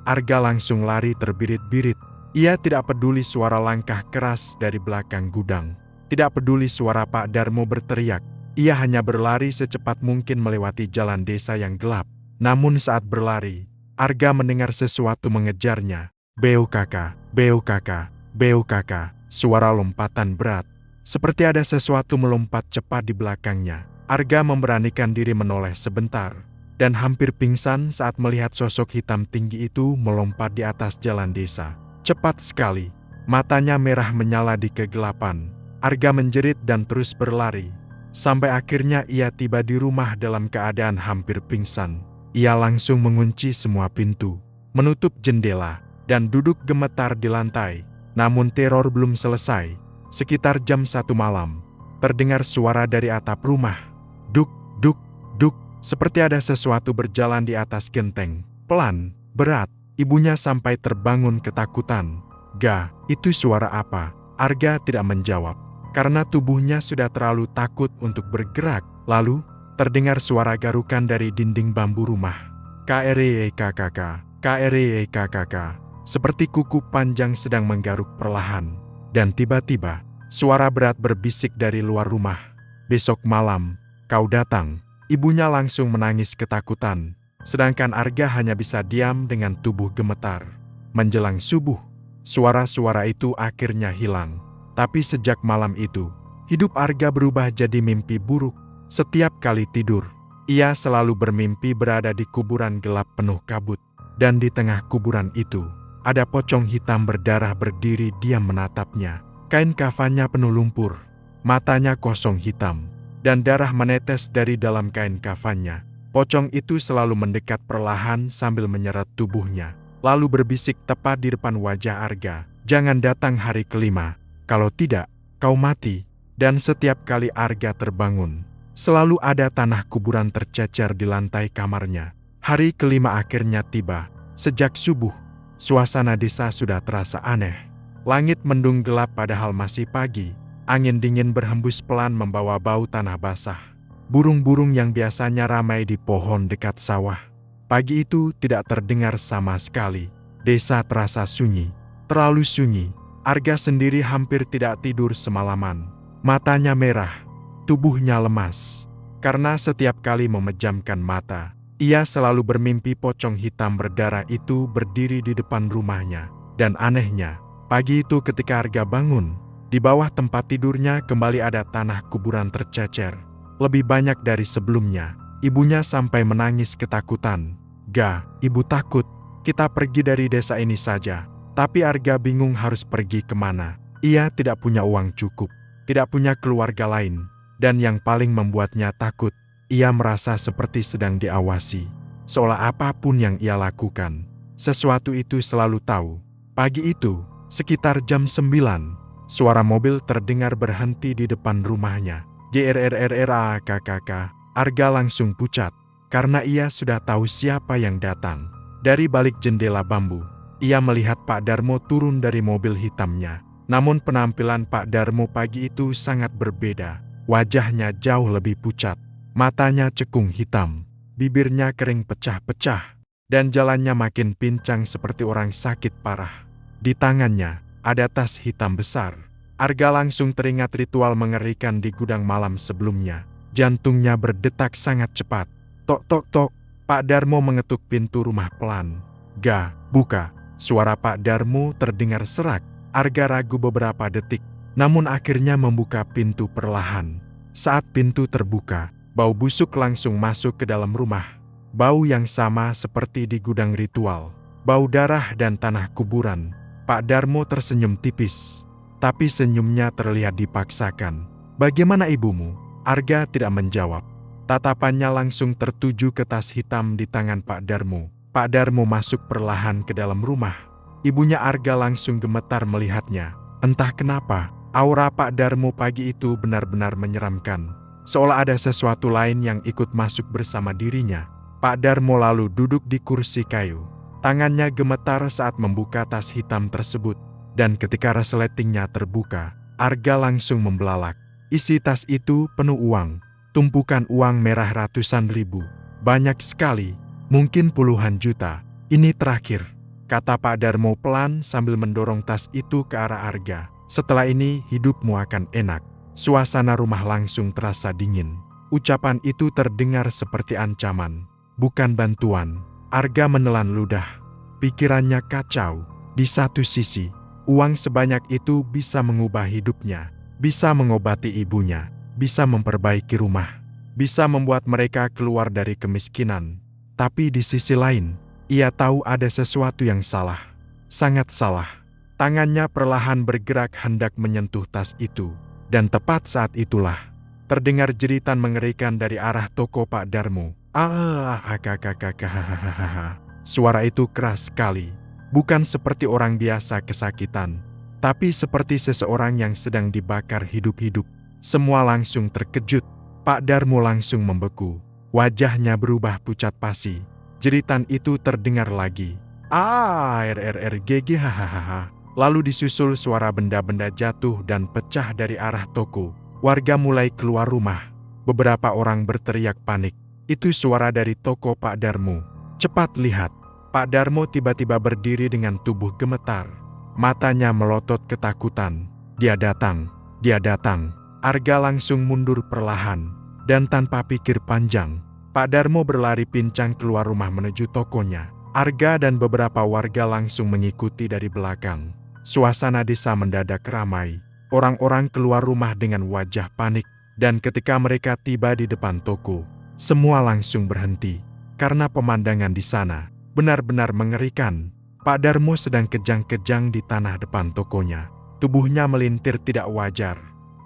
Arga langsung lari terbirit-birit. Ia tidak peduli suara langkah keras dari belakang gudang. Tidak peduli suara Pak Darmo berteriak. Ia hanya berlari secepat mungkin melewati jalan desa yang gelap. Namun saat berlari, Arga mendengar sesuatu mengejarnya. Beu kakak, beu kakak, beu kakak. Suara lompatan berat. Seperti ada sesuatu melompat cepat di belakangnya. Arga memberanikan diri menoleh sebentar, dan hampir pingsan saat melihat sosok hitam tinggi itu melompat di atas jalan desa. Cepat sekali, matanya merah menyala di kegelapan. Arga menjerit dan terus berlari. Sampai akhirnya ia tiba di rumah dalam keadaan hampir pingsan. Ia langsung mengunci semua pintu, menutup jendela, dan duduk gemetar di lantai. Namun teror belum selesai. Sekitar jam 1 malam, terdengar suara dari atap rumah. Duk, duk, duk, seperti ada sesuatu berjalan di atas genteng. Pelan, berat, ibunya sampai terbangun ketakutan. Ga, itu suara apa? Arga tidak menjawab, karena tubuhnya sudah terlalu takut untuk bergerak. Lalu, terdengar suara garukan dari dinding bambu rumah. KREKKK, KREKKK, seperti kuku panjang sedang menggaruk perlahan. Dan tiba-tiba, suara berat berbisik dari luar rumah. Besok malam, kau datang. Ibunya langsung menangis ketakutan. Sedangkan Arga hanya bisa diam dengan tubuh gemetar. Menjelang subuh, suara-suara itu akhirnya hilang. Tapi sejak malam itu, hidup Arga berubah jadi mimpi buruk. Setiap kali tidur, ia selalu bermimpi berada di kuburan gelap penuh kabut. Dan di tengah kuburan itu, ada pocong hitam berdarah berdiri diam menatapnya. Kain kafannya penuh lumpur, matanya kosong hitam, dan darah menetes dari dalam kain kafannya. Pocong itu selalu mendekat perlahan sambil menyeret tubuhnya, lalu berbisik tepat di depan wajah Arga, "Jangan datang hari kelima, kalau tidak, kau mati." Dan setiap kali Arga terbangun, selalu ada tanah kuburan tercecer di lantai kamarnya. Hari kelima akhirnya tiba. Sejak subuh, suasana desa sudah terasa aneh. Langit mendung gelap padahal masih pagi. Angin dingin berhembus pelan membawa bau tanah basah. Burung-burung yang biasanya ramai di pohon dekat sawah, pagi itu tidak terdengar sama sekali. Desa terasa sunyi, terlalu sunyi. Arga sendiri hampir tidak tidur semalaman. Matanya merah, tubuhnya lemas. Karena setiap kali memejamkan mata, ia selalu bermimpi pocong hitam berdarah itu berdiri di depan rumahnya. Dan anehnya, pagi itu ketika Arga bangun, di bawah tempat tidurnya kembali ada tanah kuburan tercecer. Lebih banyak dari sebelumnya. Ibunya sampai menangis ketakutan. "Ga, ibu takut. Kita pergi dari desa ini saja." Tapi Arga bingung harus pergi kemana. Ia tidak punya uang cukup, tidak punya keluarga lain. Dan yang paling membuatnya takut, ia merasa seperti sedang diawasi. Seolah apapun yang ia lakukan, sesuatu itu selalu tahu. Pagi itu, sekitar jam 9, suara mobil terdengar berhenti di depan rumahnya. GRRRRAKKK, Arga langsung pucat, karena ia sudah tahu siapa yang datang. Dari balik jendela bambu, ia melihat Pak Darmo turun dari mobil hitamnya. Namun penampilan Pak Darmo pagi itu sangat berbeda. Wajahnya jauh lebih pucat. Matanya cekung hitam, bibirnya kering pecah-pecah, dan jalannya makin pincang seperti orang sakit parah. Di tangannya ada tas hitam besar. Arga langsung teringat ritual mengerikan di gudang malam sebelumnya. Jantungnya berdetak sangat cepat. Tok tok tok. Pak Darmo mengetuk pintu rumah pelan. "Ga, buka." Suara Pak Darmo terdengar serak. Arga ragu beberapa detik, namun akhirnya membuka pintu perlahan. Saat pintu terbuka, bau busuk langsung masuk ke dalam rumah. Bau yang sama seperti di gudang ritual. Bau darah dan tanah kuburan. Pak Darmo tersenyum tipis, tapi senyumnya terlihat dipaksakan. "Bagaimana ibumu?" Arga tidak menjawab. Tatapannya langsung tertuju ke tas hitam di tangan Pak Darmo. Pak Darmo masuk perlahan ke dalam rumah. Ibunya Arga langsung gemetar melihatnya. Entah kenapa, aura Pak Darmo pagi itu benar-benar menyeramkan. Seolah ada sesuatu lain yang ikut masuk bersama dirinya. Pak Darmo lalu duduk di kursi kayu. Tangannya gemetar saat membuka tas hitam tersebut. Dan ketika resletingnya terbuka, Arga langsung membelalak. Isi tas itu penuh uang. Tumpukan uang merah ratusan ribu. Banyak sekali, mungkin puluhan juta. "Ini terakhir," kata Pak Darmo pelan sambil mendorong tas itu ke arah Arga. "Setelah ini hidupmu akan enak." Suasana rumah langsung terasa dingin. Ucapan itu terdengar seperti ancaman, bukan bantuan. Arga menelan ludah. Pikirannya kacau. Di satu sisi, uang sebanyak itu bisa mengubah hidupnya, bisa mengobati ibunya, bisa memperbaiki rumah, bisa membuat mereka keluar dari kemiskinan. Tapi di sisi lain, ia tahu ada sesuatu yang salah. Sangat salah. Tangannya perlahan bergerak hendak menyentuh tas itu. Dan tepat saat itulah, terdengar jeritan mengerikan dari arah toko Pak Darmo. Suara itu keras sekali. Bukan seperti orang biasa kesakitan, tapi seperti seseorang yang sedang dibakar hidup-hidup. Semua langsung terkejut. Pak Darmo langsung membeku. Wajahnya berubah pucat pasi. Jeritan itu terdengar lagi. Lalu disusul suara benda-benda jatuh dan pecah dari arah toko. Warga mulai keluar rumah. Beberapa orang berteriak panik. Itu suara dari toko Pak Darmo. "Cepat lihat." Pak Darmo tiba-tiba berdiri dengan tubuh gemetar. Matanya melotot ketakutan. "Dia datang. Dia datang." Arga langsung mundur perlahan. Dan tanpa pikir panjang, Pak Darmo berlari pincang keluar rumah menuju tokonya. Arga dan beberapa warga langsung mengikuti dari belakang. Suasana desa mendadak ramai. Orang-orang keluar rumah dengan wajah panik. Dan ketika mereka tiba di depan toko, semua langsung berhenti. Karena pemandangan di sana benar-benar mengerikan. Pak Darmo sedang kejang-kejang di tanah depan tokonya. Tubuhnya melintir tidak wajar.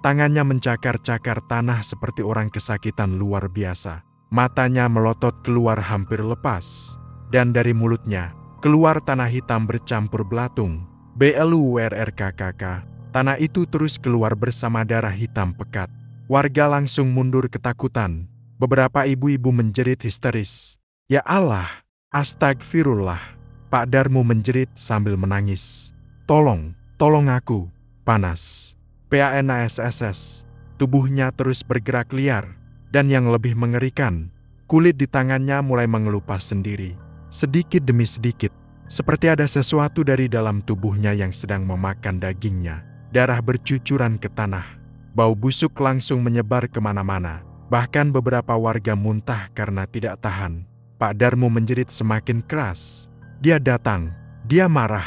Tangannya mencakar-cakar tanah seperti orang kesakitan luar biasa. Matanya melotot keluar hampir lepas. Dan dari mulutnya keluar tanah hitam bercampur belatung. BLURRKKK. Tanah itu terus keluar bersama darah hitam pekat. Warga langsung mundur ketakutan. Beberapa ibu-ibu menjerit histeris. "Ya Allah, astagfirullah." Pak Darmo menjerit sambil menangis. "Tolong, tolong aku. Panas." PANASSS. Tubuhnya terus bergerak liar. Dan yang lebih mengerikan, kulit di tangannya mulai mengelupas sendiri. Sedikit demi sedikit. Seperti ada sesuatu dari dalam tubuhnya yang sedang memakan dagingnya. Darah bercucuran ke tanah. Bau busuk langsung menyebar kemana-mana. Bahkan beberapa warga muntah karena tidak tahan. Pak Darmo menjerit semakin keras. "Dia datang. Dia marah.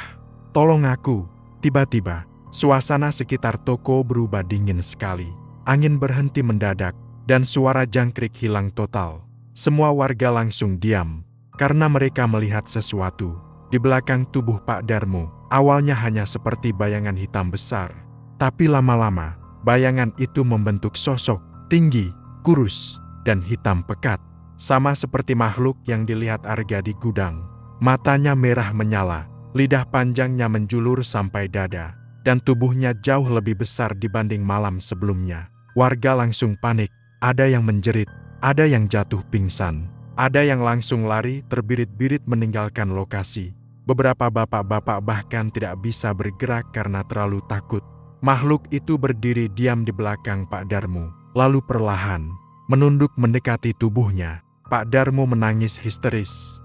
Tolong aku." Tiba-tiba, suasana sekitar toko berubah dingin sekali. Angin berhenti mendadak, dan suara jangkrik hilang total. Semua warga langsung diam, karena mereka melihat sesuatu. Di belakang tubuh Pak Darmo, awalnya hanya seperti bayangan hitam besar. Tapi lama-lama, bayangan itu membentuk sosok, tinggi, kurus, dan hitam pekat. Sama seperti makhluk yang dilihat Arga di gudang. Matanya merah menyala, lidah panjangnya menjulur sampai dada, dan tubuhnya jauh lebih besar dibanding malam sebelumnya. Warga langsung panik, ada yang menjerit, ada yang jatuh pingsan. Ada yang langsung lari terbirit-birit meninggalkan lokasi. Beberapa bapak-bapak bahkan tidak bisa bergerak karena terlalu takut. Makhluk itu berdiri diam di belakang Pak Darmo, lalu perlahan menunduk mendekati tubuhnya. Pak Darmo menangis histeris.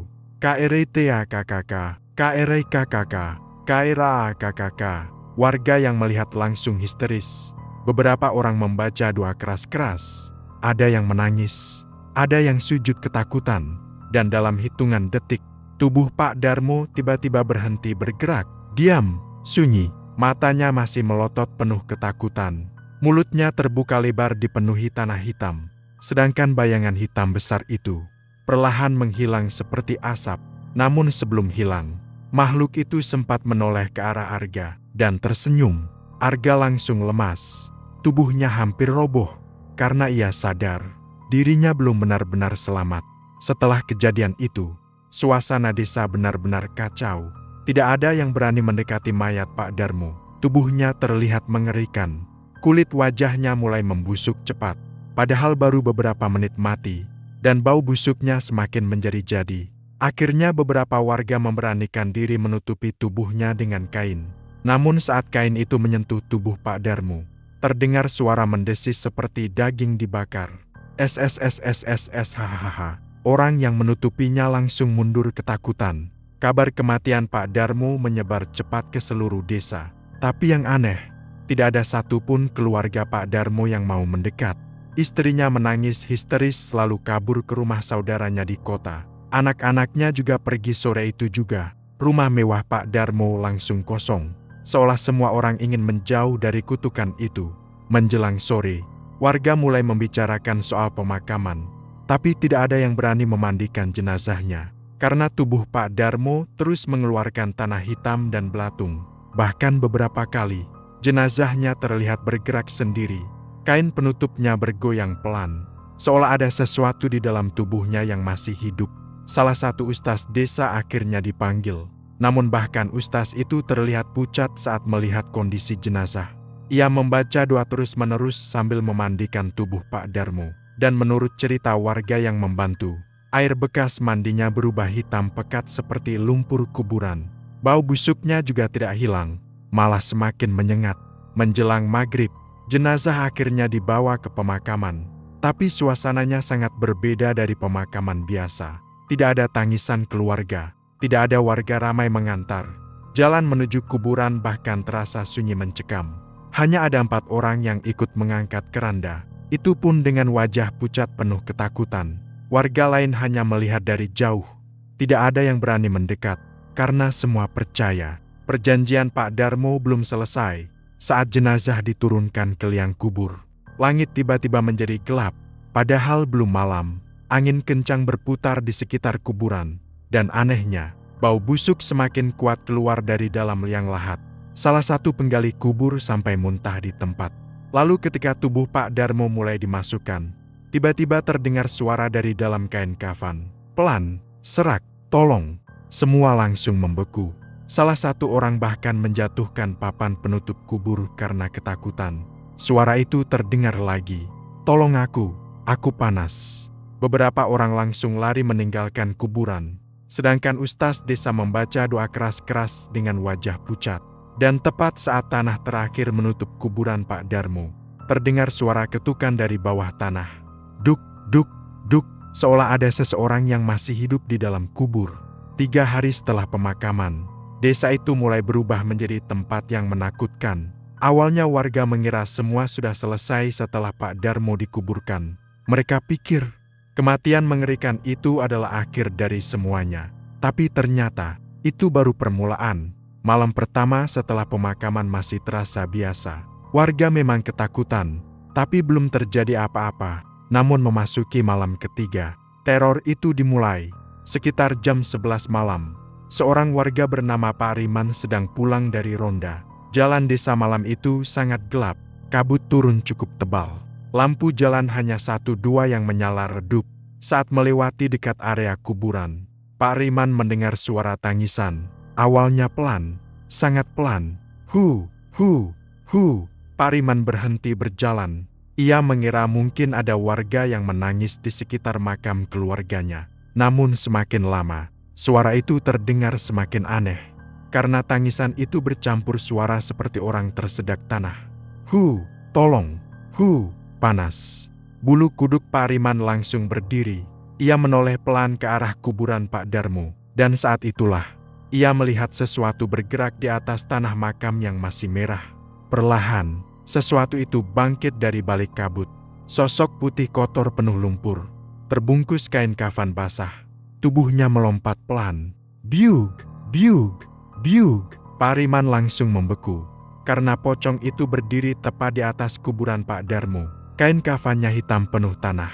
itu. KRTA KKK, KRI KKK, KRA KKK. Warga yang melihat langsung histeris. Beberapa orang membaca doa keras-keras. Ada yang menangis, ada yang sujud ketakutan. Dan dalam hitungan detik, tubuh Pak Darmo tiba-tiba berhenti bergerak. Diam, sunyi, matanya masih melotot penuh ketakutan. Mulutnya terbuka lebar dipenuhi tanah hitam. Sedangkan bayangan hitam besar itu perlahan menghilang seperti asap. Namun sebelum hilang, makhluk itu sempat menoleh ke arah Arga dan tersenyum. Arga langsung lemas. Tubuhnya hampir roboh karena ia sadar dirinya belum benar-benar selamat. Setelah kejadian itu, suasana desa benar-benar kacau. Tidak ada yang berani mendekati mayat Pak Darmo. Tubuhnya terlihat mengerikan. Kulit wajahnya mulai membusuk cepat. Padahal baru beberapa menit mati. Dan bau busuknya semakin menjadi-jadi. Akhirnya beberapa warga memberanikan diri menutupi tubuhnya dengan kain. Namun saat kain itu menyentuh tubuh Pak Darmo, terdengar suara mendesis seperti daging dibakar. SSSSSS hahaha. Orang yang menutupinya langsung mundur ketakutan. Kabar kematian Pak Darmo menyebar cepat ke seluruh desa. Tapi yang aneh, tidak ada satupun keluarga Pak Darmo yang mau mendekat. Istrinya menangis histeris lalu kabur ke rumah saudaranya di kota. Anak-anaknya juga pergi sore itu juga. Rumah mewah Pak Darmo langsung kosong. Seolah semua orang ingin menjauh dari kutukan itu. Menjelang sore, warga mulai membicarakan soal pemakaman. Tapi tidak ada yang berani memandikan jenazahnya. Karena tubuh Pak Darmo terus mengeluarkan tanah hitam dan belatung. Bahkan beberapa kali, jenazahnya terlihat bergerak sendiri. Kain penutupnya bergoyang pelan. Seolah ada sesuatu di dalam tubuhnya yang masih hidup. Salah satu ustaz desa akhirnya dipanggil. Namun bahkan ustaz itu terlihat pucat saat melihat kondisi jenazah. Ia membaca doa terus-menerus sambil memandikan tubuh Pak Darmo. Dan menurut cerita warga yang membantu, air bekas mandinya berubah hitam pekat seperti lumpur kuburan. Bau busuknya juga tidak hilang, malah semakin menyengat. Menjelang maghrib, jenazah akhirnya dibawa ke pemakaman. Tapi suasananya sangat berbeda dari pemakaman biasa. Tidak ada tangisan keluarga, tidak ada warga ramai mengantar. Jalan menuju kuburan bahkan terasa sunyi mencekam. Hanya ada 4 orang yang ikut mengangkat keranda. Itu pun dengan wajah pucat penuh ketakutan. Warga lain hanya melihat dari jauh. Tidak ada yang berani mendekat, karena semua percaya perjanjian Pak Darmo belum selesai. Saat jenazah diturunkan ke liang kubur, langit tiba-tiba menjadi gelap. Padahal belum malam, angin kencang berputar di sekitar kuburan. Dan anehnya, bau busuk semakin kuat keluar dari dalam liang lahat. Salah satu penggali kubur sampai muntah di tempat. Lalu ketika tubuh Pak Darmo mulai dimasukkan, tiba-tiba terdengar suara dari dalam kain kafan. Pelan, serak, tolong. Semua langsung membeku. Salah satu orang bahkan menjatuhkan papan penutup kubur karena ketakutan. Suara itu terdengar lagi. Tolong aku panas. Beberapa orang langsung lari meninggalkan kuburan. Sedangkan ustaz desa membaca doa keras-keras dengan wajah pucat. Dan tepat saat tanah terakhir menutup kuburan Pak Darmo, terdengar suara ketukan dari bawah tanah. Duk, duk, duk, seolah ada seseorang yang masih hidup di dalam kubur. 3 hari setelah pemakaman, desa itu mulai berubah menjadi tempat yang menakutkan. Awalnya warga mengira semua sudah selesai setelah Pak Darmo dikuburkan. Mereka pikir, kematian mengerikan itu adalah akhir dari semuanya. Tapi ternyata, itu baru permulaan. Malam pertama setelah pemakaman masih terasa biasa. Warga memang ketakutan, tapi belum terjadi apa-apa. Namun memasuki malam ketiga, teror itu dimulai. Sekitar jam 11 malam, seorang warga bernama Pak Riman sedang pulang dari ronda. Jalan desa malam itu sangat gelap, kabut turun cukup tebal. Lampu jalan hanya 1-2 yang menyala redup. Saat melewati dekat area kuburan, Pak Riman mendengar suara tangisan. Awalnya pelan, sangat pelan. Hu, hu, hu. Pak Riman berhenti berjalan. Ia mengira mungkin ada warga yang menangis di sekitar makam keluarganya. Namun semakin lama, suara itu terdengar semakin aneh. Karena tangisan itu bercampur suara seperti orang tersedak tanah. Hu, tolong, hu, panas. Bulu kuduk Pak Riman langsung berdiri. Ia menoleh pelan ke arah kuburan Pak Darmo. Dan saat itulah, ia melihat sesuatu bergerak di atas tanah makam yang masih merah. Perlahan, sesuatu itu bangkit dari balik kabut. Sosok putih kotor penuh lumpur, terbungkus kain kafan basah. Tubuhnya melompat pelan. Biug, biug, biug. Pak Riman langsung membeku. Karena pocong itu berdiri tepat di atas kuburan Pak Darmo. Kain kafannya hitam penuh tanah.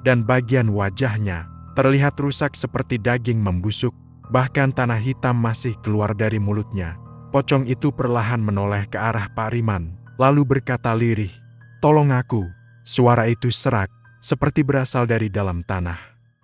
Dan bagian wajahnya terlihat rusak seperti daging membusuk. Bahkan tanah hitam masih keluar dari mulutnya. Pocong itu perlahan menoleh ke arah Pak Riman, lalu berkata lirih, "Tolong aku." Suara itu serak, seperti berasal dari dalam tanah.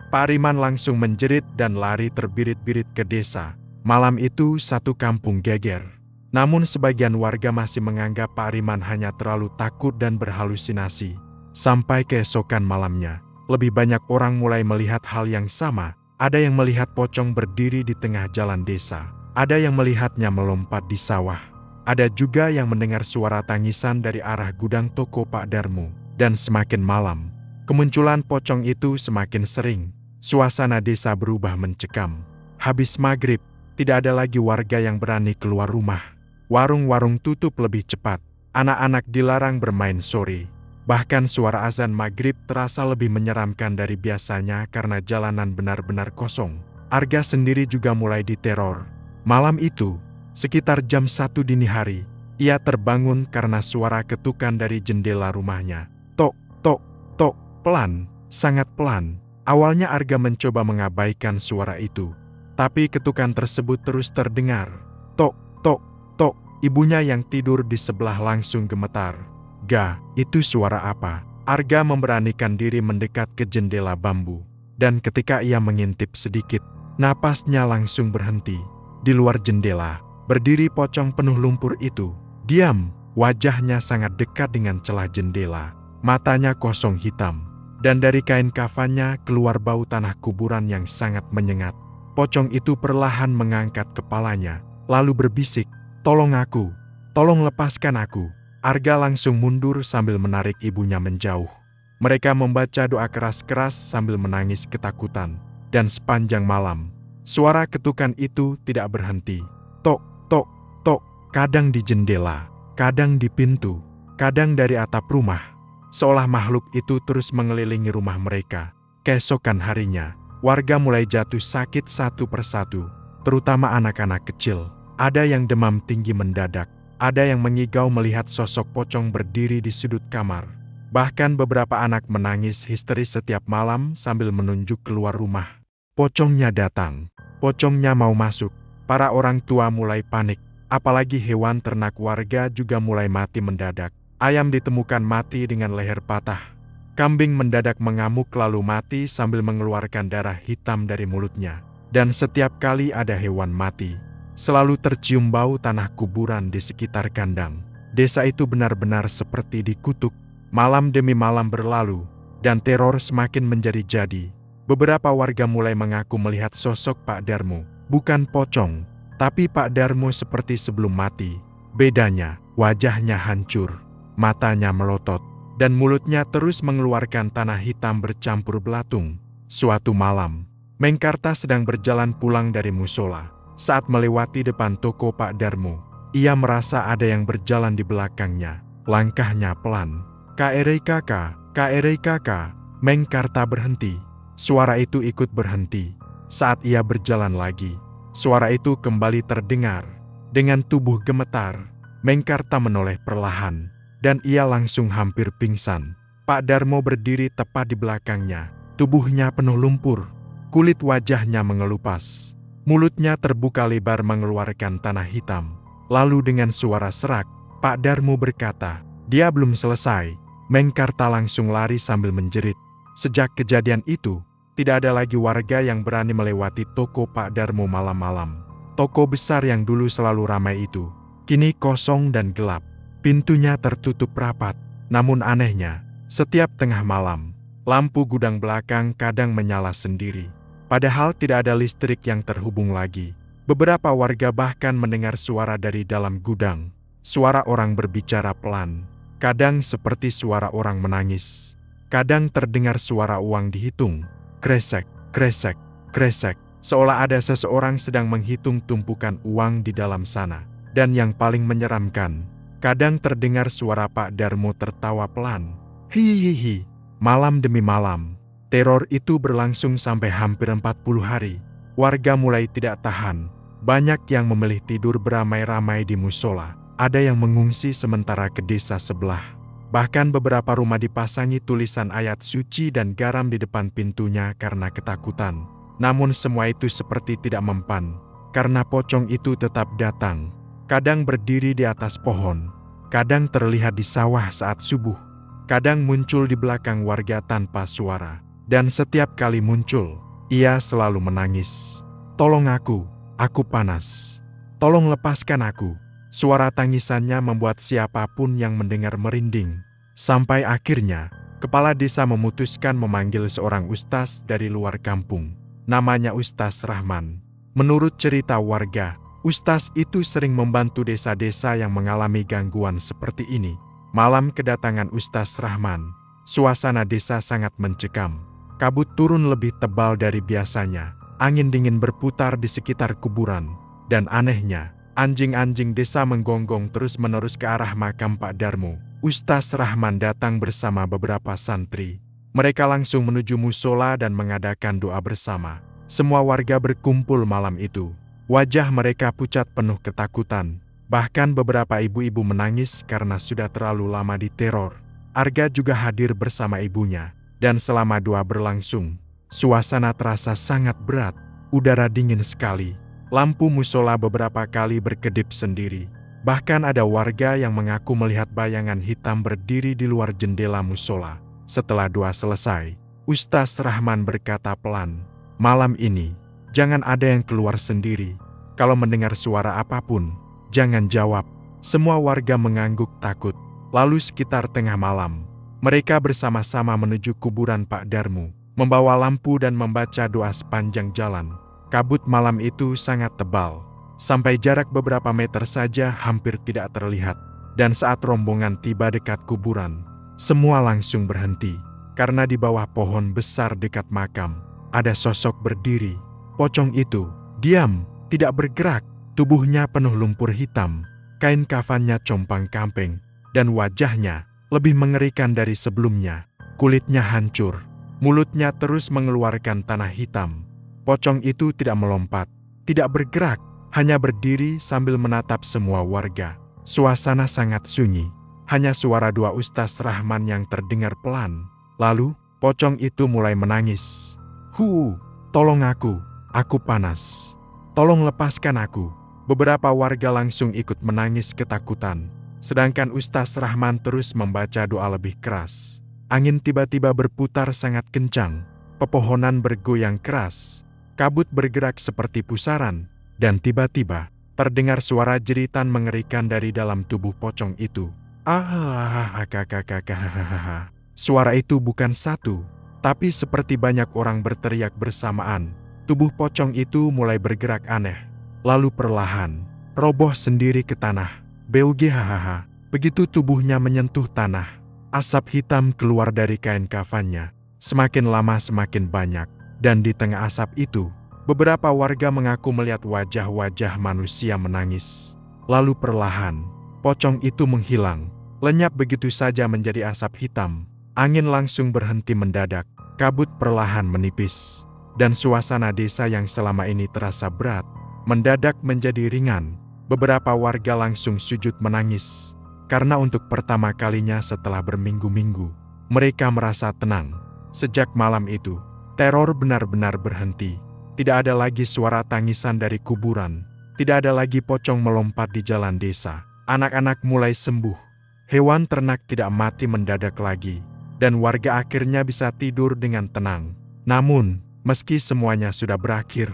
Pak Riman langsung menjerit dan lari terbirit-birit ke desa. Malam itu satu kampung geger. Namun sebagian warga masih menganggap Pak Riman hanya terlalu takut dan berhalusinasi. Sampai keesokan malamnya, lebih banyak orang mulai melihat hal yang sama. Ada yang melihat pocong berdiri di tengah jalan desa. Ada yang melihatnya melompat di sawah. Ada juga yang mendengar suara tangisan dari arah gudang toko Pak Darmo. Dan semakin malam, kemunculan pocong itu semakin sering. Suasana desa berubah mencekam. Habis maghrib, tidak ada lagi warga yang berani keluar rumah. Warung-warung tutup lebih cepat. Anak-anak dilarang bermain sore. Bahkan suara azan maghrib terasa lebih menyeramkan dari biasanya karena jalanan benar-benar kosong. Arga sendiri juga mulai diteror. Malam itu, sekitar jam 1 dini hari, ia terbangun karena suara ketukan dari jendela rumahnya. Tok, tok, tok, pelan, sangat pelan. Awalnya Arga mencoba mengabaikan suara itu. Tapi ketukan tersebut terus terdengar. Tok, tok, tok. Ibunya yang tidur di sebelah langsung gemetar. "Ga, itu suara apa?" Arga memberanikan diri mendekat ke jendela bambu. Dan ketika ia mengintip sedikit, napasnya langsung berhenti. Di luar jendela, berdiri pocong penuh lumpur itu. Diam, wajahnya sangat dekat dengan celah jendela. Matanya kosong hitam. Dan dari kain kafannya keluar bau tanah kuburan yang sangat menyengat. Pocong itu perlahan mengangkat kepalanya, lalu berbisik, "Tolong aku, tolong lepaskan aku." Arga langsung mundur sambil menarik ibunya menjauh. Mereka membaca doa keras-keras sambil menangis ketakutan. Dan sepanjang malam, suara ketukan itu tidak berhenti. Tok, tok, tok, kadang di jendela, kadang di pintu, kadang dari atap rumah. Seolah makhluk itu terus mengelilingi rumah mereka. Keesokan harinya, warga mulai jatuh sakit satu persatu, terutama anak-anak kecil. Ada yang demam tinggi mendadak. Ada yang mengigau melihat sosok pocong berdiri di sudut kamar. Bahkan beberapa anak menangis histeris setiap malam sambil menunjuk keluar rumah. Pocongnya datang. Pocongnya mau masuk. Para orang tua mulai panik. Apalagi hewan ternak warga juga mulai mati mendadak. Ayam ditemukan mati dengan leher patah. Kambing mendadak mengamuk lalu mati sambil mengeluarkan darah hitam dari mulutnya. Dan setiap kali ada hewan mati, selalu tercium bau tanah kuburan di sekitar kandang. Desa itu benar-benar seperti dikutuk. Malam demi malam berlalu, dan teror semakin menjadi-jadi. Beberapa warga mulai mengaku melihat sosok Pak Darmo. Bukan pocong, tapi Pak Darmo seperti sebelum mati. Bedanya, wajahnya hancur, matanya melotot, dan mulutnya terus mengeluarkan tanah hitam bercampur belatung. Suatu malam, Mengkarta sedang berjalan pulang dari musola. Saat melewati depan toko Pak Darmo, ia merasa ada yang berjalan di belakangnya. Langkahnya pelan. "Kaerei kakak, kaerei kakak." Mengkarta berhenti. Suara itu ikut berhenti. Saat ia berjalan lagi, suara itu kembali terdengar. Dengan tubuh gemetar, Mengkarta menoleh perlahan, dan ia langsung hampir pingsan. Pak Darmo berdiri tepat di belakangnya. Tubuhnya penuh lumpur, kulit wajahnya mengelupas. Mulutnya terbuka lebar mengeluarkan tanah hitam. Lalu dengan suara serak, Pak Darmo berkata, "Dia belum selesai." Mengkarta langsung lari sambil menjerit. Sejak kejadian itu, tidak ada lagi warga yang berani melewati toko Pak Darmo malam-malam. Toko besar yang dulu selalu ramai itu, kini kosong dan gelap. Pintunya tertutup rapat. Namun anehnya, setiap tengah malam, lampu gudang belakang kadang menyala sendiri. Padahal tidak ada listrik yang terhubung lagi. Beberapa warga bahkan mendengar suara dari dalam gudang. Suara orang berbicara pelan. Kadang seperti suara orang menangis. Kadang terdengar suara uang dihitung. Kresek, kresek, kresek. Seolah ada seseorang sedang menghitung tumpukan uang di dalam sana. Dan yang paling menyeramkan, kadang terdengar suara Pak Darmo tertawa pelan. Hihihi. Malam demi malam, teror itu berlangsung sampai hampir 40 hari. Warga mulai tidak tahan. Banyak yang memilih tidur beramai-ramai di musola. Ada yang mengungsi sementara ke desa sebelah. Bahkan beberapa rumah dipasangi tulisan ayat suci dan garam di depan pintunya karena ketakutan. Namun semua itu seperti tidak mempan, karena pocong itu tetap datang. Kadang berdiri di atas pohon, kadang terlihat di sawah saat subuh, kadang muncul di belakang warga tanpa suara. Dan setiap kali muncul, ia selalu menangis. "Tolong aku panas. Tolong lepaskan aku." Suara tangisannya membuat siapapun yang mendengar merinding. Sampai akhirnya, kepala desa memutuskan memanggil seorang ustaz dari luar kampung. Namanya Ustaz Rahman. Menurut cerita warga, ustaz itu sering membantu desa-desa yang mengalami gangguan seperti ini. Malam kedatangan Ustaz Rahman, suasana desa sangat mencekam. Kabut turun lebih tebal dari biasanya. Angin dingin berputar di sekitar kuburan. Dan anehnya, anjing-anjing desa menggonggong terus-menerus ke arah makam Pak Darmo. Ustaz Rahman datang bersama beberapa santri. Mereka langsung menuju musola dan mengadakan doa bersama. Semua warga berkumpul malam itu. Wajah mereka pucat penuh ketakutan. Bahkan beberapa ibu-ibu menangis karena sudah terlalu lama diteror. Arga juga hadir bersama ibunya. Dan selama doa berlangsung, suasana terasa sangat berat. Udara dingin sekali. Lampu musola beberapa kali berkedip sendiri. Bahkan ada warga yang mengaku melihat bayangan hitam berdiri di luar jendela musola. Setelah doa selesai, Ustaz Rahman berkata pelan, "Malam ini, jangan ada yang keluar sendiri. Kalau mendengar suara apapun, jangan jawab." Semua warga mengangguk takut. Lalu sekitar tengah malam, mereka bersama-sama menuju kuburan Pak Darmo, membawa lampu dan membaca doa sepanjang jalan. Kabut malam itu sangat tebal, sampai jarak beberapa meter saja hampir tidak terlihat. Dan saat rombongan tiba dekat kuburan, semua langsung berhenti, karena di bawah pohon besar dekat makam, ada sosok berdiri. Pocong itu diam, tidak bergerak, tubuhnya penuh lumpur hitam, kain kafannya compang-camping, dan wajahnya lebih mengerikan dari sebelumnya. Kulitnya hancur, mulutnya terus mengeluarkan tanah hitam. Pocong itu tidak melompat, tidak bergerak, hanya berdiri sambil menatap semua warga. Suasana sangat sunyi, hanya suara doa Ustaz Rahman yang terdengar pelan. Lalu, pocong itu mulai menangis. Tolong aku panas. Tolong lepaskan aku." Beberapa warga langsung ikut menangis ketakutan. Sedangkan Ustaz Rahman terus membaca doa lebih keras. Angin tiba-tiba berputar sangat kencang. Pepohonan bergoyang keras. Kabut bergerak seperti pusaran. Dan tiba-tiba, terdengar suara jeritan mengerikan dari dalam tubuh pocong itu. Suara itu bukan satu, tapi seperti banyak orang berteriak bersamaan. Tubuh pocong itu mulai bergerak aneh. Lalu perlahan, roboh sendiri ke tanah. Begitu tubuhnya menyentuh tanah, asap hitam keluar dari kain kafannya. Semakin lama semakin banyak. Dan di tengah asap itu, beberapa warga mengaku melihat wajah-wajah manusia menangis. Lalu perlahan, pocong itu menghilang. Lenyap begitu saja menjadi asap hitam. Angin langsung berhenti mendadak. Kabut perlahan menipis. Dan suasana desa yang selama ini terasa berat, mendadak menjadi ringan. beberapa warga langsung sujud menangis. Karena untuk pertama kalinya setelah berminggu-minggu, mereka merasa tenang. Sejak malam itu, teror benar-benar berhenti. Tidak ada lagi suara tangisan dari kuburan. Tidak ada lagi pocong melompat di jalan desa. Anak-anak mulai sembuh. Hewan ternak tidak mati mendadak lagi. Dan warga akhirnya bisa tidur dengan tenang. Namun, meski semuanya sudah berakhir,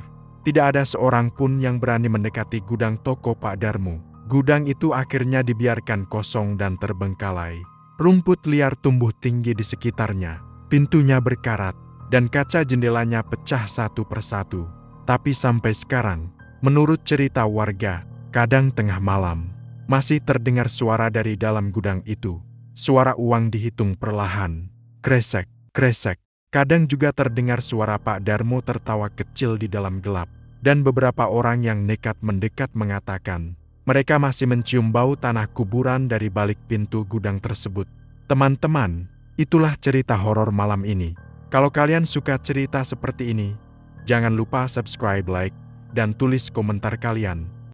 tidak ada seorang pun yang berani mendekati gudang toko Pak Darmo. Gudang itu akhirnya dibiarkan kosong dan terbengkalai. Rumput liar tumbuh tinggi di sekitarnya. Pintunya berkarat, dan kaca jendelanya pecah satu persatu. Tapi sampai sekarang, menurut cerita warga, kadang tengah malam, masih terdengar suara dari dalam gudang itu. Suara uang dihitung perlahan. Kresek, kresek. Kadang juga terdengar suara Pak Darmo tertawa kecil di dalam gelap. Dan beberapa orang yang nekat mendekat mengatakan, mereka masih mencium bau tanah kuburan dari balik pintu gudang tersebut. Teman-teman, itulah cerita horor malam ini. Kalau kalian suka cerita seperti ini, jangan lupa subscribe, like, dan tulis komentar kalian.